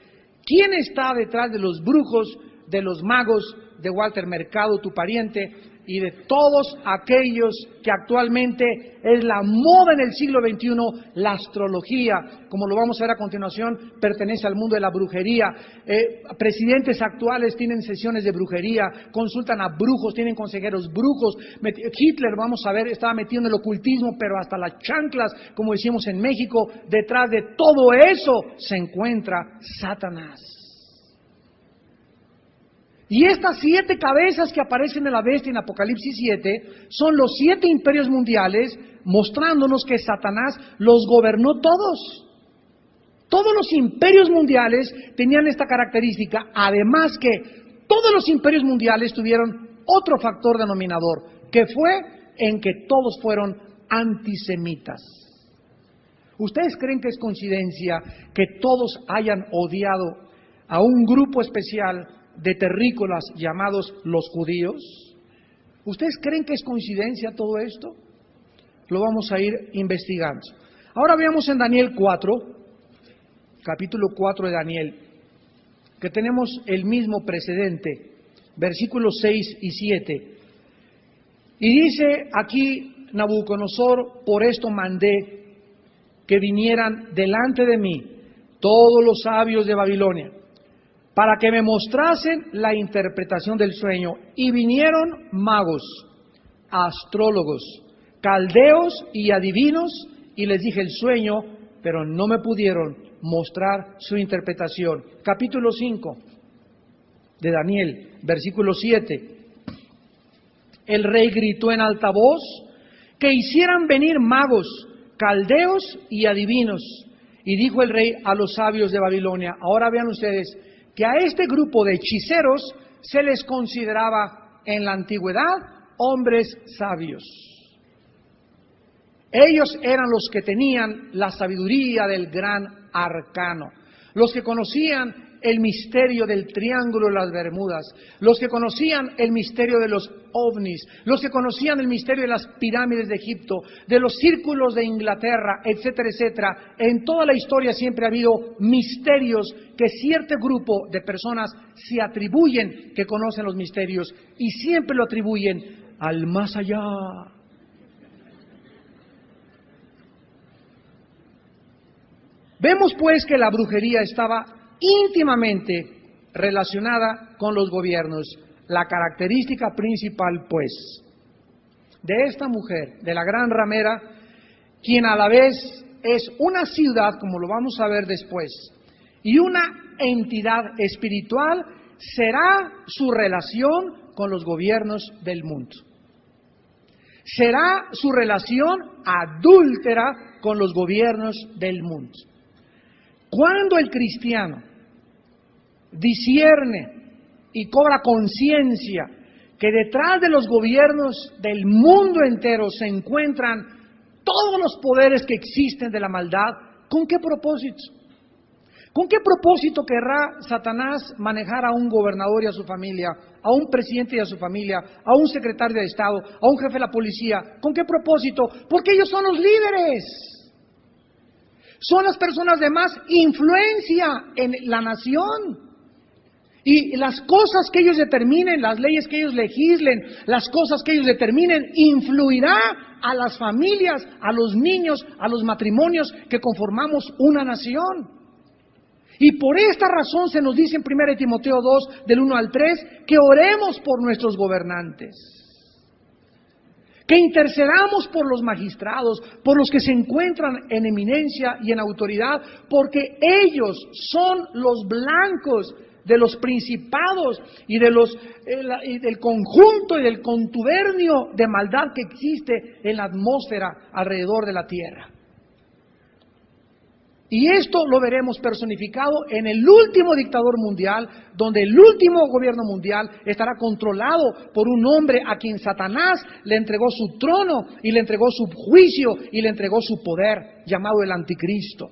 ¿quién está detrás de los brujos, de los magos, de Walter Mercado, tu pariente, y de todos aquellos que actualmente es la moda en el siglo XXI, la astrología, como lo vamos a ver a continuación, pertenece al mundo de la brujería? Presidentes actuales tienen sesiones de brujería, consultan a brujos, tienen consejeros brujos. Hitler, vamos a ver, estaba metido en el ocultismo, pero hasta las chanclas, como decimos en México. Detrás de todo eso se encuentra Satanás. Y estas 7 cabezas que aparecen en la bestia en Apocalipsis 7 son los 7 imperios mundiales, mostrándonos que Satanás los gobernó todos. Todos los imperios mundiales tenían esta característica, además que todos los imperios mundiales tuvieron otro factor denominador, que fue en que todos fueron antisemitas. ¿Ustedes creen que es coincidencia que todos hayan odiado a un grupo especial de terrícolas llamados los judíos? ¿Ustedes creen que es coincidencia todo esto? Lo vamos a ir investigando. Ahora veamos en Daniel 4, capítulo 4 de Daniel, que tenemos el mismo precedente, versículos 6 y 7. Y dice aquí Nabucodonosor: por esto mandé que vinieran delante de mí todos los sabios de Babilonia, para que me mostrasen la interpretación del sueño. Y vinieron magos, astrólogos, caldeos y adivinos, y les dije el sueño, pero no me pudieron mostrar su interpretación. Capítulo 5 de Daniel, versículo 7. El rey gritó en alta voz que hicieran venir magos, caldeos y adivinos. Y dijo el rey a los sabios de Babilonia. Ahora vean ustedes que a este grupo de hechiceros se les consideraba en la antigüedad hombres sabios. Ellos eran los que tenían la sabiduría del gran arcano, los que conocían el misterio del Triángulo de las Bermudas, los que conocían el misterio de los ovnis, los que conocían el misterio de las pirámides de Egipto, de los círculos de Inglaterra, etcétera, etcétera. En toda la historia siempre ha habido misterios que cierto grupo de personas se atribuyen que conocen los misterios, y siempre lo atribuyen al más allá. Vemos pues que la brujería estaba íntimamente relacionada con los gobiernos. La característica principal, pues, de esta mujer, de la gran ramera, quien a la vez es una ciudad, como lo vamos a ver después, y una entidad espiritual, será su relación con los gobiernos del mundo. Será su relación adúltera con los gobiernos del mundo. Cuando el cristiano discierne y cobra conciencia que detrás de los gobiernos del mundo entero se encuentran todos los poderes que existen de la maldad, ¿con qué propósito? ¿Con qué propósito querrá Satanás manejar a un gobernador y a su familia, a un presidente y a su familia, a un secretario de Estado, a un jefe de la policía? ¿Con qué propósito? Porque ellos son los líderes. Son las personas de más influencia en la nación. Y las cosas que ellos determinen, las leyes que ellos legislen, las cosas que ellos determinen, influirá a las familias, a los niños, a los matrimonios que conformamos una nación. Y por esta razón se nos dice en 1 Timoteo 2, del 1 al 3, que oremos por nuestros gobernantes. que intercedamos por los magistrados, por los que se encuentran en eminencia y en autoridad, porque ellos son los blancos de los principados y del conjunto y del contubernio de maldad que existe en la atmósfera alrededor de la tierra. Y esto lo veremos personificado en el último dictador mundial, donde el último gobierno mundial estará controlado por un hombre a quien Satanás le entregó su trono y le entregó su juicio y le entregó su poder, llamado el Anticristo.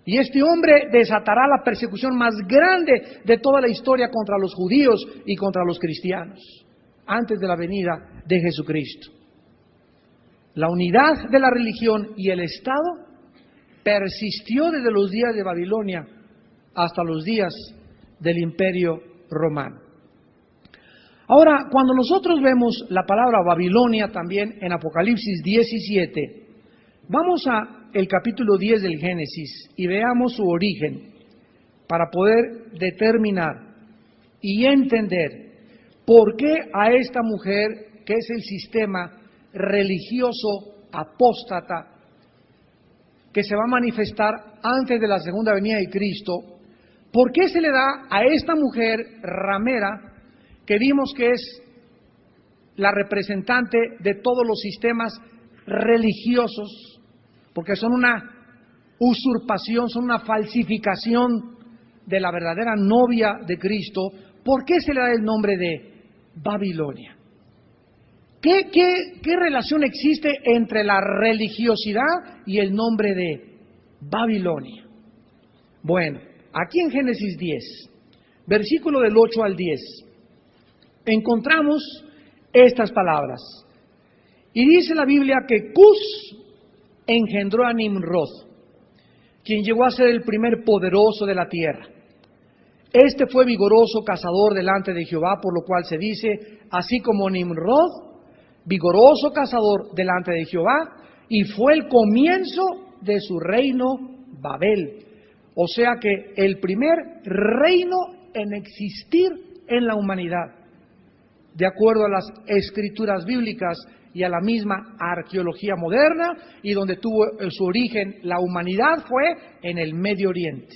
Y este hombre desatará la persecución más grande de toda la historia contra los judíos y contra los cristianos, antes de la venida de Jesucristo. La unidad de la religión y el Estado persistió desde los días de Babilonia hasta los días del Imperio Romano. Ahora, cuando nosotros vemos la palabra Babilonia también en Apocalipsis 17, vamos a el capítulo 10 del Génesis y veamos su origen para poder determinar y entender por qué a esta mujer, que es el sistema religioso apóstata, que se va a manifestar antes de la segunda venida de Cristo, ¿por qué se le da a esta mujer ramera, que vimos que es la representante de todos los sistemas religiosos, porque son una usurpación, son una falsificación de la verdadera novia de Cristo? ¿Por qué se le da el nombre de Babilonia? ¿Qué relación existe entre la religiosidad y el nombre de Babilonia? Bueno, aquí en Génesis 10, versículo del 8 al 10, encontramos estas palabras. Y dice la Biblia que Cus engendró a Nimrod, quien llegó a ser el primer poderoso de la tierra. Este fue vigoroso cazador delante de Jehová, por lo cual se dice, así como Nimrod, vigoroso cazador delante de Jehová, y fue el comienzo de su reino Babel. O sea que el primer reino en existir en la humanidad, de acuerdo a las escrituras bíblicas y a la misma arqueología moderna, y donde tuvo su origen la humanidad fue en el Medio Oriente.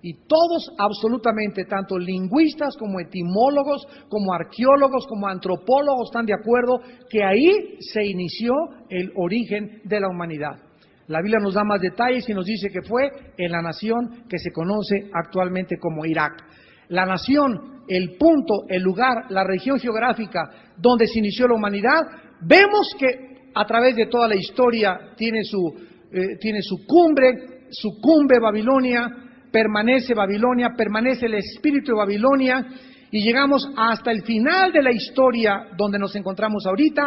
Y todos, absolutamente, tanto lingüistas como etimólogos, como arqueólogos, como antropólogos, están de acuerdo que ahí se inició el origen de la humanidad. La Biblia nos da más detalles y nos dice que fue en la nación que se conoce actualmente como Irak. La nación, el punto, el lugar, la región geográfica donde se inició la humanidad, vemos que a través de toda la historia tiene su cumbre, sucumbe Babilonia, permanece Babilonia, permanece el espíritu de Babilonia, y llegamos hasta el final de la historia donde nos encontramos ahorita,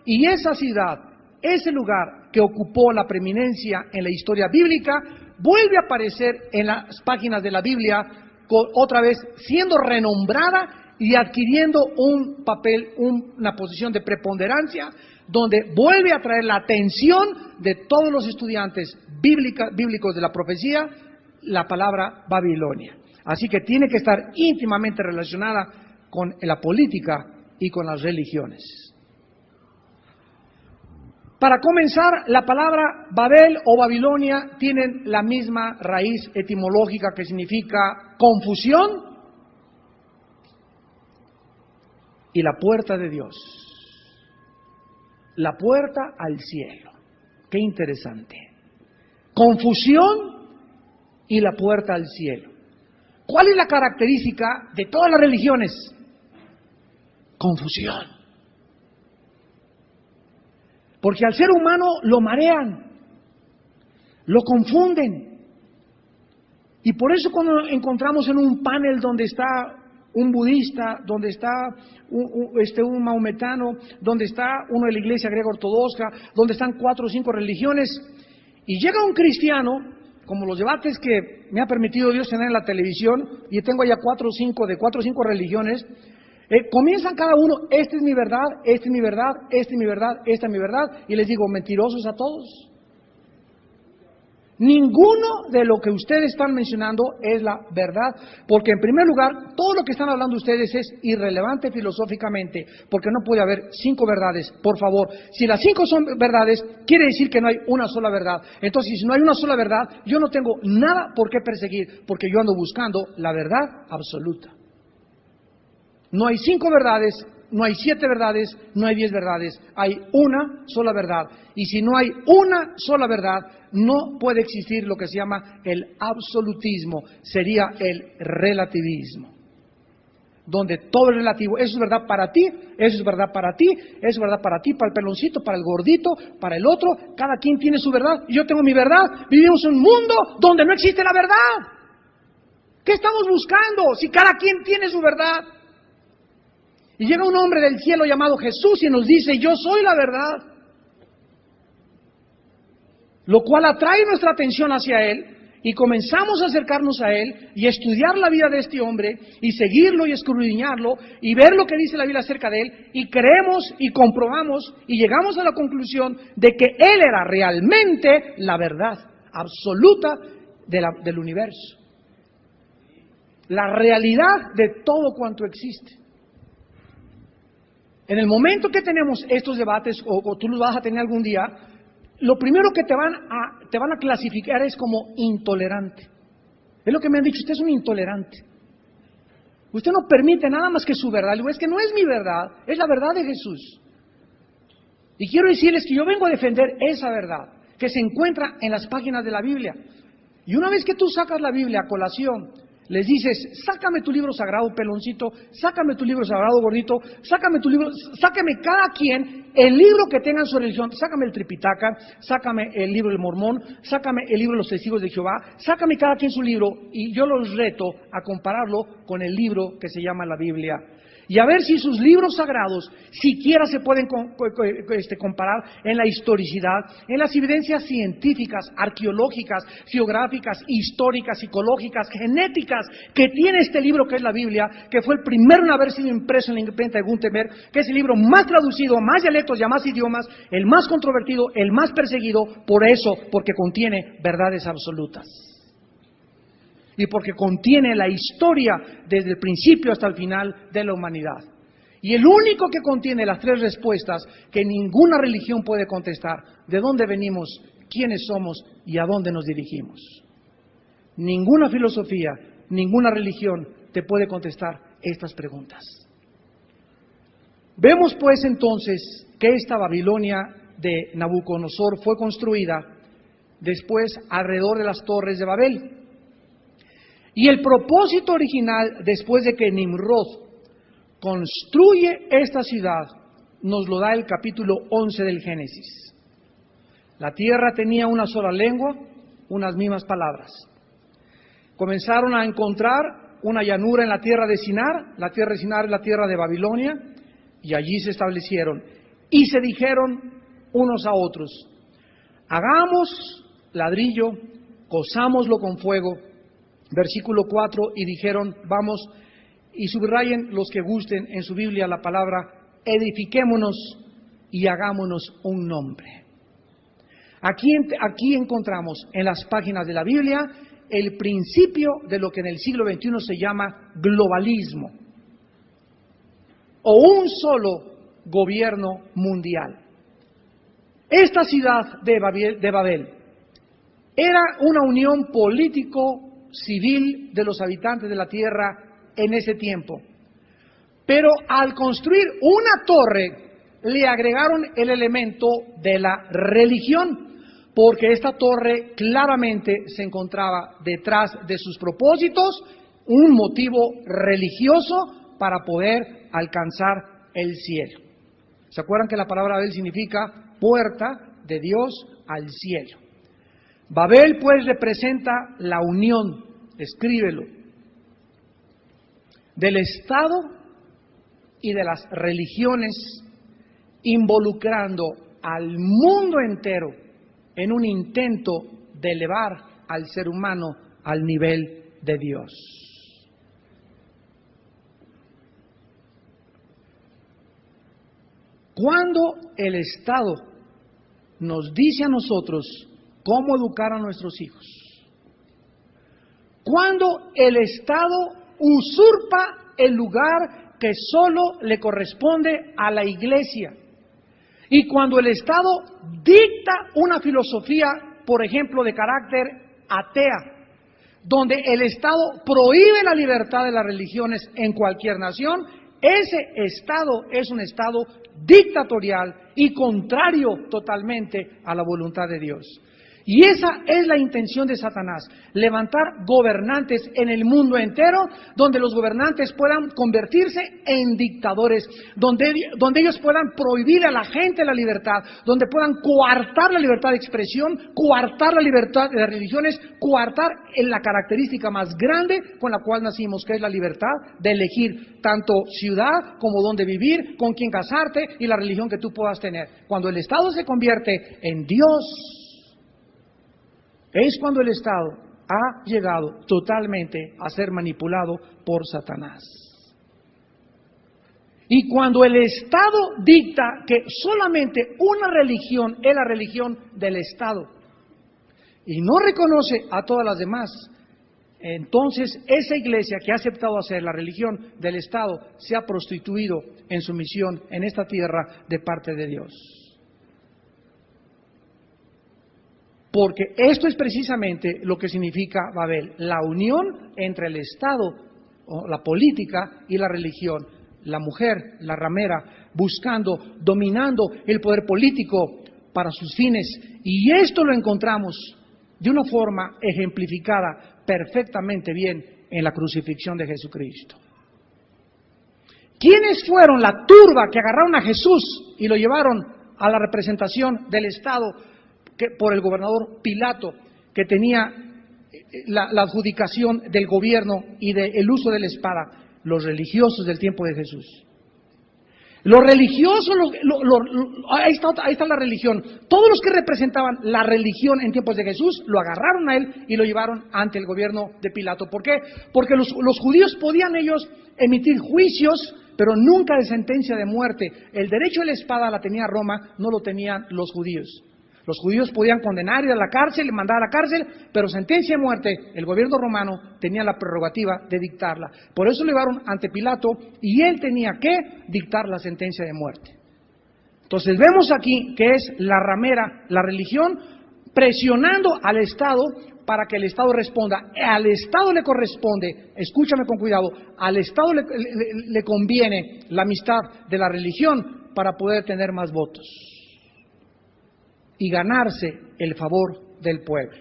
y esa ciudad, ese lugar que ocupó la preeminencia en la historia bíblica, vuelve a aparecer en las páginas de la Biblia, otra vez siendo renombrada y adquiriendo un papel, una posición de preponderancia, donde vuelve a traer la atención de todos los estudiantes bíblicos de la profecía, la palabra Babilonia. Así que tiene que estar íntimamente relacionada con la política y con las religiones. Para comenzar, la palabra Babel o Babilonia tienen la misma raíz etimológica, que significa confusión y la puerta de Dios, la puerta al cielo. Qué interesante. Confusión y la puerta al cielo. ¿Cuál es la característica de todas las religiones? Confusión. Porque al ser humano lo marean, lo confunden. Y por eso cuando encontramos en un panel donde está un budista, donde está un maometano, donde está uno de la iglesia griega ortodoxa, donde están 4 o 5 religiones, y llega un cristiano, como los debates que me ha permitido Dios tener en la televisión, y tengo ya 4 o 5 religiones, comienzan cada uno, esta es mi verdad, esta es mi verdad, esta es mi verdad, esta es mi verdad, y les digo, mentirosos a todos. Ninguno de lo que ustedes están mencionando es la verdad, porque en primer lugar, todo lo que están hablando ustedes es irrelevante filosóficamente, porque no puede haber 5 verdades, por favor. Si las 5 son verdades, quiere decir que no hay una sola verdad. Entonces, si no hay una sola verdad, yo no tengo nada por qué perseguir, porque yo ando buscando la verdad absoluta. No hay 5 verdades, no hay 7 verdades, no hay 10 verdades, hay una sola verdad. Y si no hay una sola verdad, no puede existir lo que se llama el absolutismo, sería el relativismo, donde todo es relativo. Eso es verdad para ti, eso es verdad para ti, eso es verdad para ti, para el peloncito, para el gordito, para el otro. Cada quien tiene su verdad y yo tengo mi verdad. Vivimos en un mundo donde no existe la verdad. ¿Qué estamos buscando si cada quien tiene su verdad? Y llega un hombre del cielo llamado Jesús y nos dice: yo soy la verdad. Lo cual atrae nuestra atención hacia Él y comenzamos a acercarnos a Él y estudiar la vida de este hombre y seguirlo y escudriñarlo y ver lo que dice la Biblia acerca de Él, y creemos y comprobamos y llegamos a la conclusión de que Él era realmente la verdad absoluta del universo. La realidad de todo cuanto existe. En el momento que tenemos estos debates, o tú los vas a tener algún día, lo primero que te van a clasificar es como intolerante. Es lo que me han dicho: usted es un intolerante. Usted no permite nada más que su verdad. Le digo: es que no es mi verdad, es la verdad de Jesús. Y quiero decirles que yo vengo a defender esa verdad, que se encuentra en las páginas de la Biblia. Y una vez que tú sacas la Biblia a colación, les dices: sácame tu libro sagrado, peloncito, sácame tu libro sagrado, gordito, sácame tu libro, sácame cada quien el libro que tenga en su religión, sácame el Tripitaka, sácame el libro del Mormón, sácame el libro de los Testigos de Jehová, sácame cada quien su libro, y yo los reto a compararlo con el libro que se llama la Biblia. Y a ver si sus libros sagrados siquiera se pueden comparar en la historicidad, en las evidencias científicas, arqueológicas, geográficas, históricas, psicológicas, genéticas que tiene este libro que es la Biblia, que fue el primero en haber sido impreso en la imprenta de Gutenberg, que es el libro más traducido, más dialectos y a más idiomas, el más controvertido, el más perseguido, por eso, porque contiene verdades absolutas. Y porque contiene la historia desde el principio hasta el final de la humanidad. Y el único que contiene las 3 respuestas que ninguna religión puede contestar: ¿de dónde venimos? ¿Quiénes somos? ¿Y a dónde nos dirigimos? Ninguna filosofía, ninguna religión te puede contestar estas preguntas. Vemos pues entonces que esta Babilonia de Nabucodonosor fue construida después alrededor de las torres de Babel. Y el propósito original, después de que Nimrod construye esta ciudad, nos lo da el capítulo 11 del Génesis. La tierra tenía una sola lengua, unas mismas palabras. Comenzaron a encontrar una llanura en la tierra de Sinar. La tierra de Sinar es la tierra de Babilonia, y allí se establecieron. Y se dijeron unos a otros: hagamos ladrillo, cozámoslo con fuego. Versículo 4, y dijeron: vamos, y subrayen los que gusten en su Biblia la palabra: edifiquémonos y hagámonos un nombre. Aquí encontramos en las páginas de la Biblia el principio de lo que en el siglo XXI se llama globalismo, o un solo gobierno mundial. Esta ciudad de Babel era una unión político-civil de los habitantes de la tierra en ese tiempo. Pero al construir una torre, le agregaron el elemento de la religión, porque esta torre claramente se encontraba detrás de sus propósitos un motivo religioso para poder alcanzar el cielo. ¿Se acuerdan que la palabra Babel significa puerta de Dios al cielo? Babel pues representa la unión, escríbelo, del Estado y de las religiones, involucrando al mundo entero en un intento de elevar al ser humano al nivel de Dios. Cuando el Estado nos dice a nosotros cómo educar a nuestros hijos. Cuando el Estado usurpa el lugar que solo le corresponde a la Iglesia. Y cuando el Estado dicta una filosofía, por ejemplo, de carácter atea, donde el Estado prohíbe la libertad de las religiones en cualquier nación, ese Estado es un Estado dictatorial y contrario totalmente a la voluntad de Dios. Y esa es la intención de Satanás, levantar gobernantes en el mundo entero, donde los gobernantes puedan convertirse en dictadores, donde ellos puedan prohibir a la gente la libertad, donde puedan coartar la libertad de expresión, coartar la libertad de las religiones, coartar en la característica más grande con la cual nacimos, que es la libertad de elegir tanto ciudad como dónde vivir, con quién casarte y la religión que tú puedas tener. Cuando el Estado se convierte en Dios, es cuando el Estado ha llegado totalmente a ser manipulado por Satanás. Y cuando el Estado dicta que solamente una religión es la religión del Estado y no reconoce a todas las demás, entonces esa iglesia que ha aceptado hacer la religión del Estado se ha prostituido en su misión en esta tierra de parte de Dios. Porque esto es precisamente lo que significa Babel, la unión entre el Estado, o la política y la religión, la mujer, la ramera, buscando, dominando el poder político para sus fines. Y esto lo encontramos de una forma ejemplificada perfectamente bien en la crucifixión de Jesucristo. ¿Quiénes fueron la turba que agarraron a Jesús y lo llevaron a la representación del Estado por el gobernador Pilato, que tenía la adjudicación del gobierno y del uso de la espada? Los religiosos del tiempo de Jesús. Los religiosos, ahí está la religión. Todos los que representaban la religión en tiempos de Jesús lo agarraron a él y lo llevaron ante el gobierno de Pilato. ¿Por qué? Porque los judíos podían ellos emitir juicios, pero nunca de sentencia de muerte. El derecho de la espada la tenía Roma, no lo tenían los judíos. Los judíos podían condenar, ir a la cárcel, mandar a la cárcel, pero sentencia de muerte, el gobierno romano tenía la prerrogativa de dictarla. Por eso lo llevaron ante Pilato y él tenía que dictar la sentencia de muerte. Entonces vemos aquí que es la ramera, la religión, presionando al Estado para que el Estado responda. Al Estado le corresponde, escúchame con cuidado, al Estado le conviene la amistad de la religión para poder tener más votos y ganarse el favor del pueblo.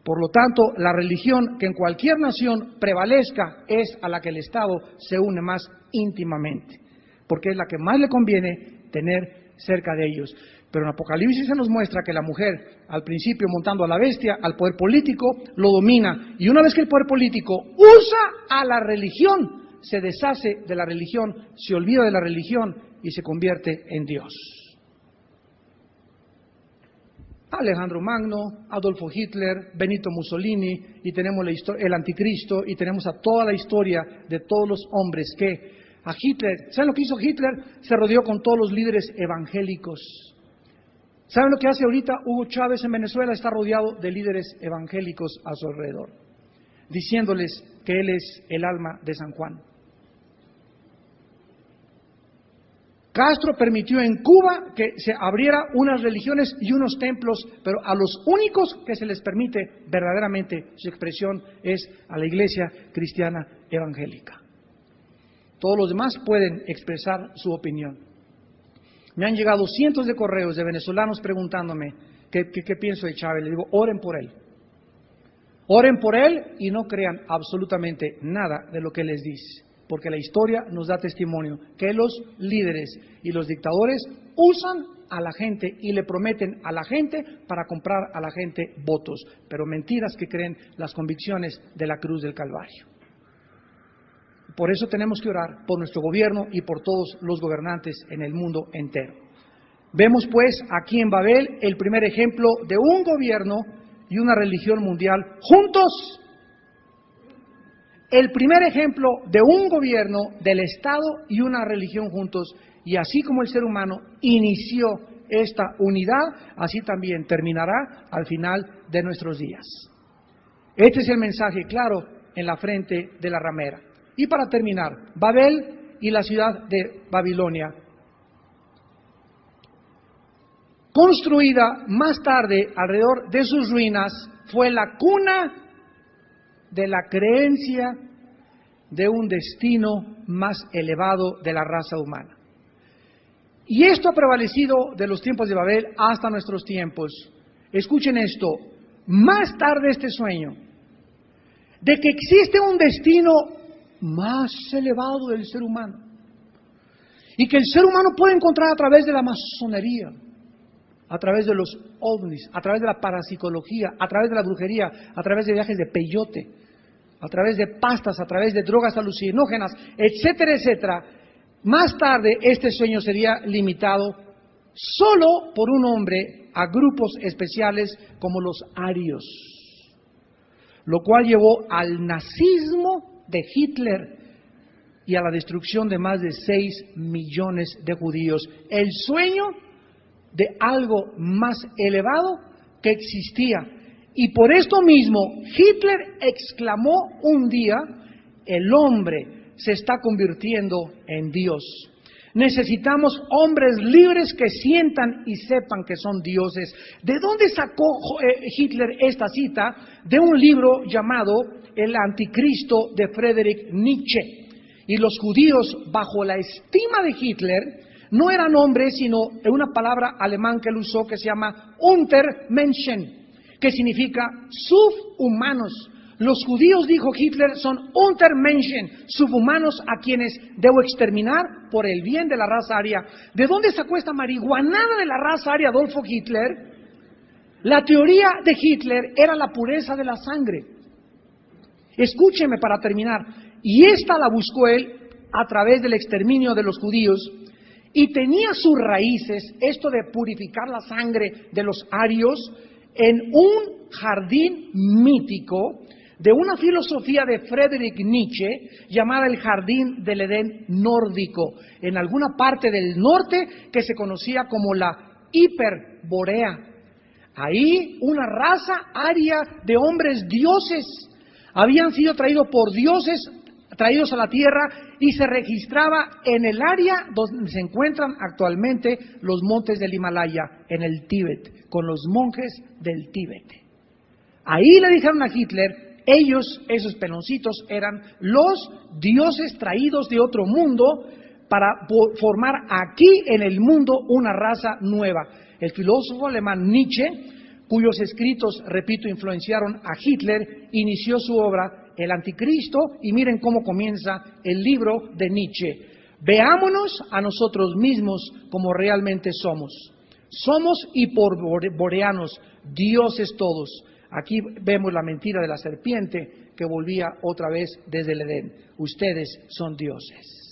Por lo tanto, la religión que en cualquier nación prevalezca es a la que el Estado se une más íntimamente, porque es la que más le conviene tener cerca de ellos. Pero en Apocalipsis se nos muestra que la mujer, al principio montando a la bestia, al poder político, lo domina. Y una vez que el poder político usa a la religión, se deshace de la religión, se olvida de la religión y se convierte en Dios. Alejandro Magno, Adolfo Hitler, Benito Mussolini, y tenemos el anticristo, y tenemos a toda la historia de todos los hombres que a Hitler, ¿saben lo que hizo Hitler? Se rodeó con todos los líderes evangélicos. ¿Saben lo que hace ahorita Hugo Chávez en Venezuela? Está rodeado de líderes evangélicos a su alrededor, diciéndoles que él es el alma de San Juan. Castro permitió en Cuba que se abriera unas religiones y unos templos, pero a los únicos que se les permite verdaderamente su expresión es a la Iglesia Cristiana Evangélica. Todos los demás pueden expresar su opinión. Me han llegado cientos de correos de venezolanos preguntándome qué pienso de Chávez. Le digo, oren por él. Oren por él y no crean absolutamente nada de lo que les dice, porque la historia nos da testimonio que los líderes y los dictadores usan a la gente y le prometen a la gente para comprar a la gente votos, pero mentiras que creen las convicciones de la cruz del Calvario. Por eso tenemos que orar por nuestro gobierno y por todos los gobernantes en el mundo entero. Vemos pues aquí en Babel el primer ejemplo de un gobierno y una religión mundial juntos. El primer ejemplo de un gobierno, del Estado y una religión juntos, y así como el ser humano inició esta unidad, así también terminará al final de nuestros días. Este es el mensaje claro en la frente de la ramera. Y para terminar, Babel y la ciudad de Babilonia, construida más tarde alrededor de sus ruinas, fue la cuna de la creencia de un destino más elevado de la raza humana. Y esto ha prevalecido de los tiempos de Babel hasta nuestros tiempos. Escuchen esto, más tarde este sueño, de que existe un destino más elevado del ser humano, y que el ser humano puede encontrar a través de la masonería, a través de los ovnis, a través de la parapsicología, a través de la brujería, a través de viajes de peyote, a través de pastas, a través de drogas alucinógenas, etcétera, etcétera. Más tarde este sueño sería limitado solo por un hombre a grupos especiales como los arios, lo cual llevó al nazismo de Hitler y a la destrucción de más de 6 millones de judíos. El sueño de algo más elevado que existía. Y por esto mismo Hitler exclamó un día: el hombre se está convirtiendo en Dios. Necesitamos hombres libres que sientan y sepan que son dioses. ¿De dónde sacó Hitler esta cita? De un libro llamado El Anticristo de Friedrich Nietzsche. Y los judíos, bajo la estima de Hitler, no eran hombres, sino una palabra alemán que él usó que se llama Untermenschen, que significa subhumanos. Los judíos, dijo Hitler, son Untermenschen, subhumanos a quienes debo exterminar por el bien de la raza aria. ¿De dónde sacó esta marihuanada de la raza aria Adolfo Hitler? La teoría de Hitler era la pureza de la sangre. Escúcheme para terminar. Y esta la buscó él a través del exterminio de los judíos, y tenía sus raíces, esto de purificar la sangre de los arios, en un jardín mítico de una filosofía de Friedrich Nietzsche llamada el Jardín del Edén nórdico, en alguna parte del norte que se conocía como la Hiperborea. Ahí una raza aria de hombres dioses habían sido traídos por dioses, traídos a la tierra, y se registraba en el área donde se encuentran actualmente los montes del Himalaya, en el Tíbet, con los monjes del Tíbet. Ahí le dijeron a Hitler, ellos, esos peloncitos, eran los dioses traídos de otro mundo para formar aquí en el mundo una raza nueva. El filósofo alemán Nietzsche, cuyos escritos, repito, influenciaron a Hitler, inició su obra El Anticristo, y miren cómo comienza el libro de Nietzsche. Veámonos a nosotros mismos como realmente somos. Somos hiperboreanos, dioses todos. Aquí vemos la mentira de la serpiente que volvía otra vez desde el Edén. Ustedes son dioses.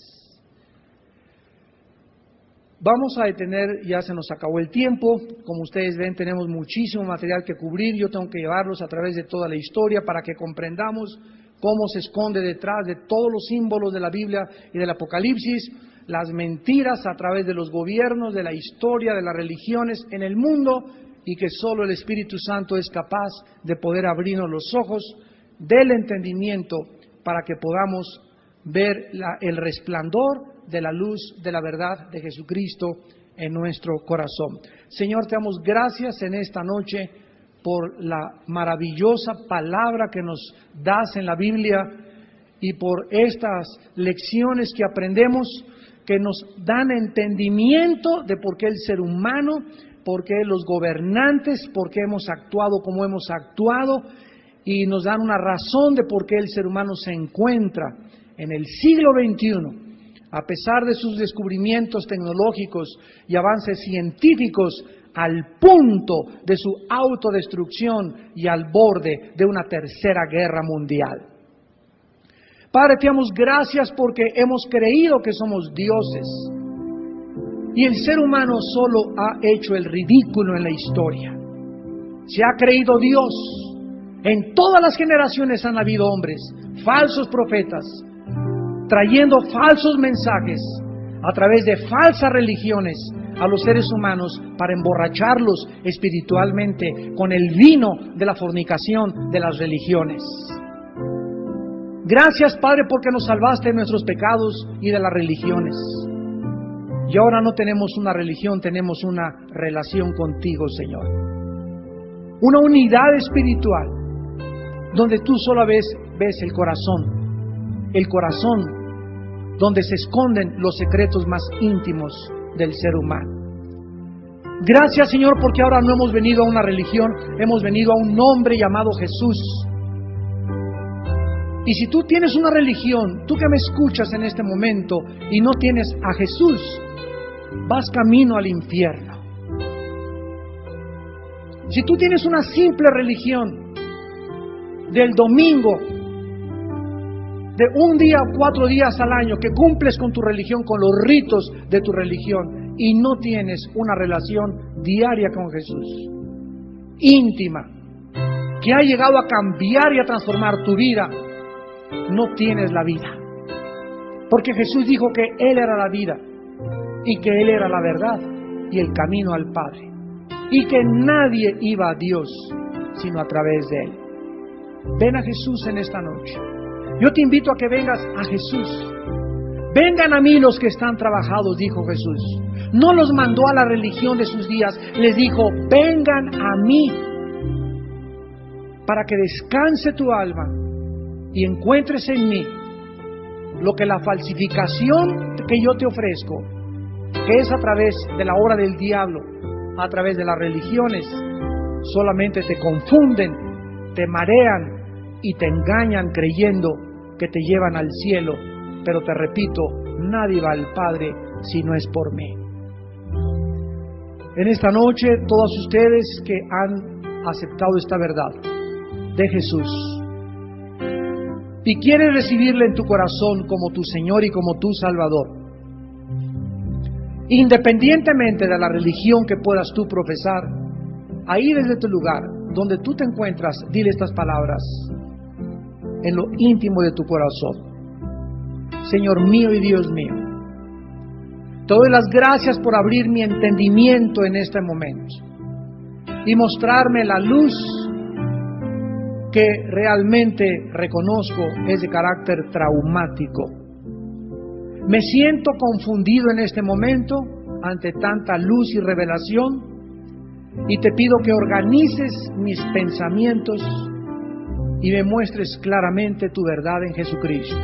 Vamos a detener, ya se nos acabó el tiempo. Como ustedes ven, tenemos muchísimo material que cubrir. Yo tengo que llevarlos a través de toda la historia para que comprendamos cómo se esconde detrás de todos los símbolos de la Biblia y del Apocalipsis, las mentiras a través de los gobiernos, de la historia, de las religiones en el mundo, y que solo el Espíritu Santo es capaz de poder abrirnos los ojos del entendimiento para que podamos ver el resplandor de la luz de la verdad de Jesucristo en nuestro corazón. Señor, te damos gracias en esta noche por la maravillosa palabra que nos das en la Biblia y por estas lecciones que aprendemos, que nos dan entendimiento de por qué el ser humano, por qué los gobernantes, por qué hemos actuado como hemos actuado, y nos dan una razón de por qué el ser humano se encuentra en el siglo XXI. A pesar de sus descubrimientos tecnológicos y avances científicos, al punto de su autodestrucción y al borde de una tercera guerra mundial. Padre, te damos gracias porque hemos creído que somos dioses y el ser humano solo ha hecho el ridículo en la historia. Se ha creído Dios. En todas las generaciones han habido hombres, falsos profetas, trayendo falsos mensajes a través de falsas religiones, a los seres humanos para emborracharlos espiritualmente con el vino de la fornicación de las religiones. Gracias, Padre, porque nos salvaste de nuestros pecados y de las religiones. Y ahora no tenemos una religión, tenemos una relación contigo, Señor. Una unidad espiritual, donde tú solo ves el corazón donde se esconden los secretos más íntimos del ser humano. Gracias, Señor, porque ahora no hemos venido a una religión, hemos venido a un hombre llamado Jesús. Y si tú tienes una religión, tú que me escuchas en este momento y no tienes a Jesús, vas camino al infierno. Si tú tienes una simple religión del domingo, de un día o 4 días al año, que cumples con tu religión, con los ritos de tu religión, y no tienes una relación diaria con Jesús, íntima, que ha llegado a cambiar y a transformar tu vida, no tienes la vida. Porque Jesús dijo que Él era la vida, y que Él era la verdad y el camino al Padre, y que nadie iba a Dios sino a través de Él. Ven a Jesús en esta noche. Yo te invito a que vengas a Jesús. Vengan a mí los que están trabajados, dijo Jesús. No los mandó a la religión de sus días, les dijo, vengan a mí, para que descanse tu alma y encuentres en mí lo que la falsificación que yo te ofrezco, que es a través de la obra del diablo, a través de las religiones, solamente te confunden, te marean y te engañan creyendo que te llevan al cielo. Pero te repito, nadie va al Padre si no es por mí. En esta noche, todos ustedes que han aceptado esta verdad de Jesús y quieres recibirle en tu corazón como tu Señor y como tu Salvador, independientemente de la religión que puedas tú profesar, ahí desde tu lugar, donde tú te encuentras, dile estas palabras en lo íntimo de tu corazón. Señor mío y Dios mío, te doy las gracias por abrir mi entendimiento en este momento y mostrarme la luz que realmente reconozco es de carácter traumático. Me siento confundido en este momento ante tanta luz y revelación, y te pido que organices mis pensamientos y me muestres claramente tu verdad en Jesucristo.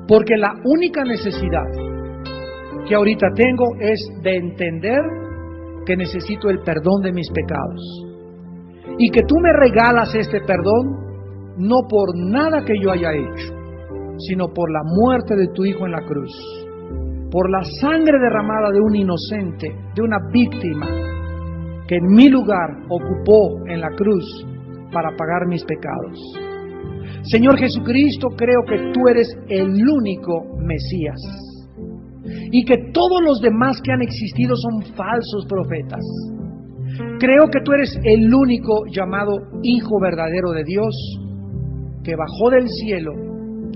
Porque la única necesidad que ahorita tengo es de entender que necesito el perdón de mis pecados. Y que tú me regalas este perdón no por nada que yo haya hecho, sino por la muerte de tu Hijo en la cruz. Por la sangre derramada de un inocente, de una víctima, que en mi lugar ocupó en la cruz para pagar mis pecados. Señor Jesucristo, creo que tú eres el único Mesías y que todos los demás que han existido son falsos profetas. Creo que tú eres el único llamado Hijo verdadero de Dios, que bajó del cielo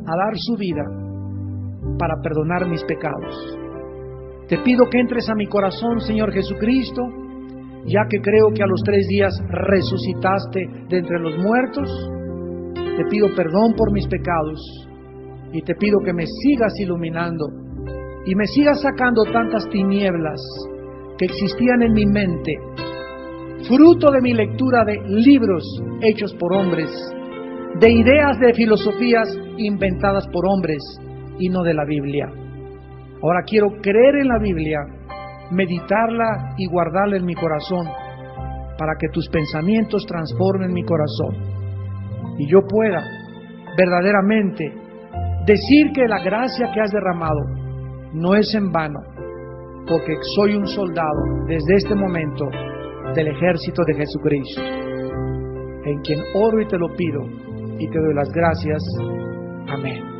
a dar su vida para perdonar mis pecados. Te pido que entres a mi corazón, Señor Jesucristo, ya que creo que a los 3 días resucitaste de entre los muertos. Te pido perdón por mis pecados y te pido que me sigas iluminando y me sigas sacando tantas tinieblas que existían en mi mente, fruto de mi lectura de libros hechos por hombres, de ideas de filosofías inventadas por hombres y no de la Biblia. Ahora quiero creer en la Biblia, meditarla y guardarla en mi corazón para que tus pensamientos transformen mi corazón y yo pueda verdaderamente decir que la gracia que has derramado no es en vano, porque soy un soldado desde este momento del ejército de Jesucristo, en quien oro y te lo pido y te doy las gracias. Amén.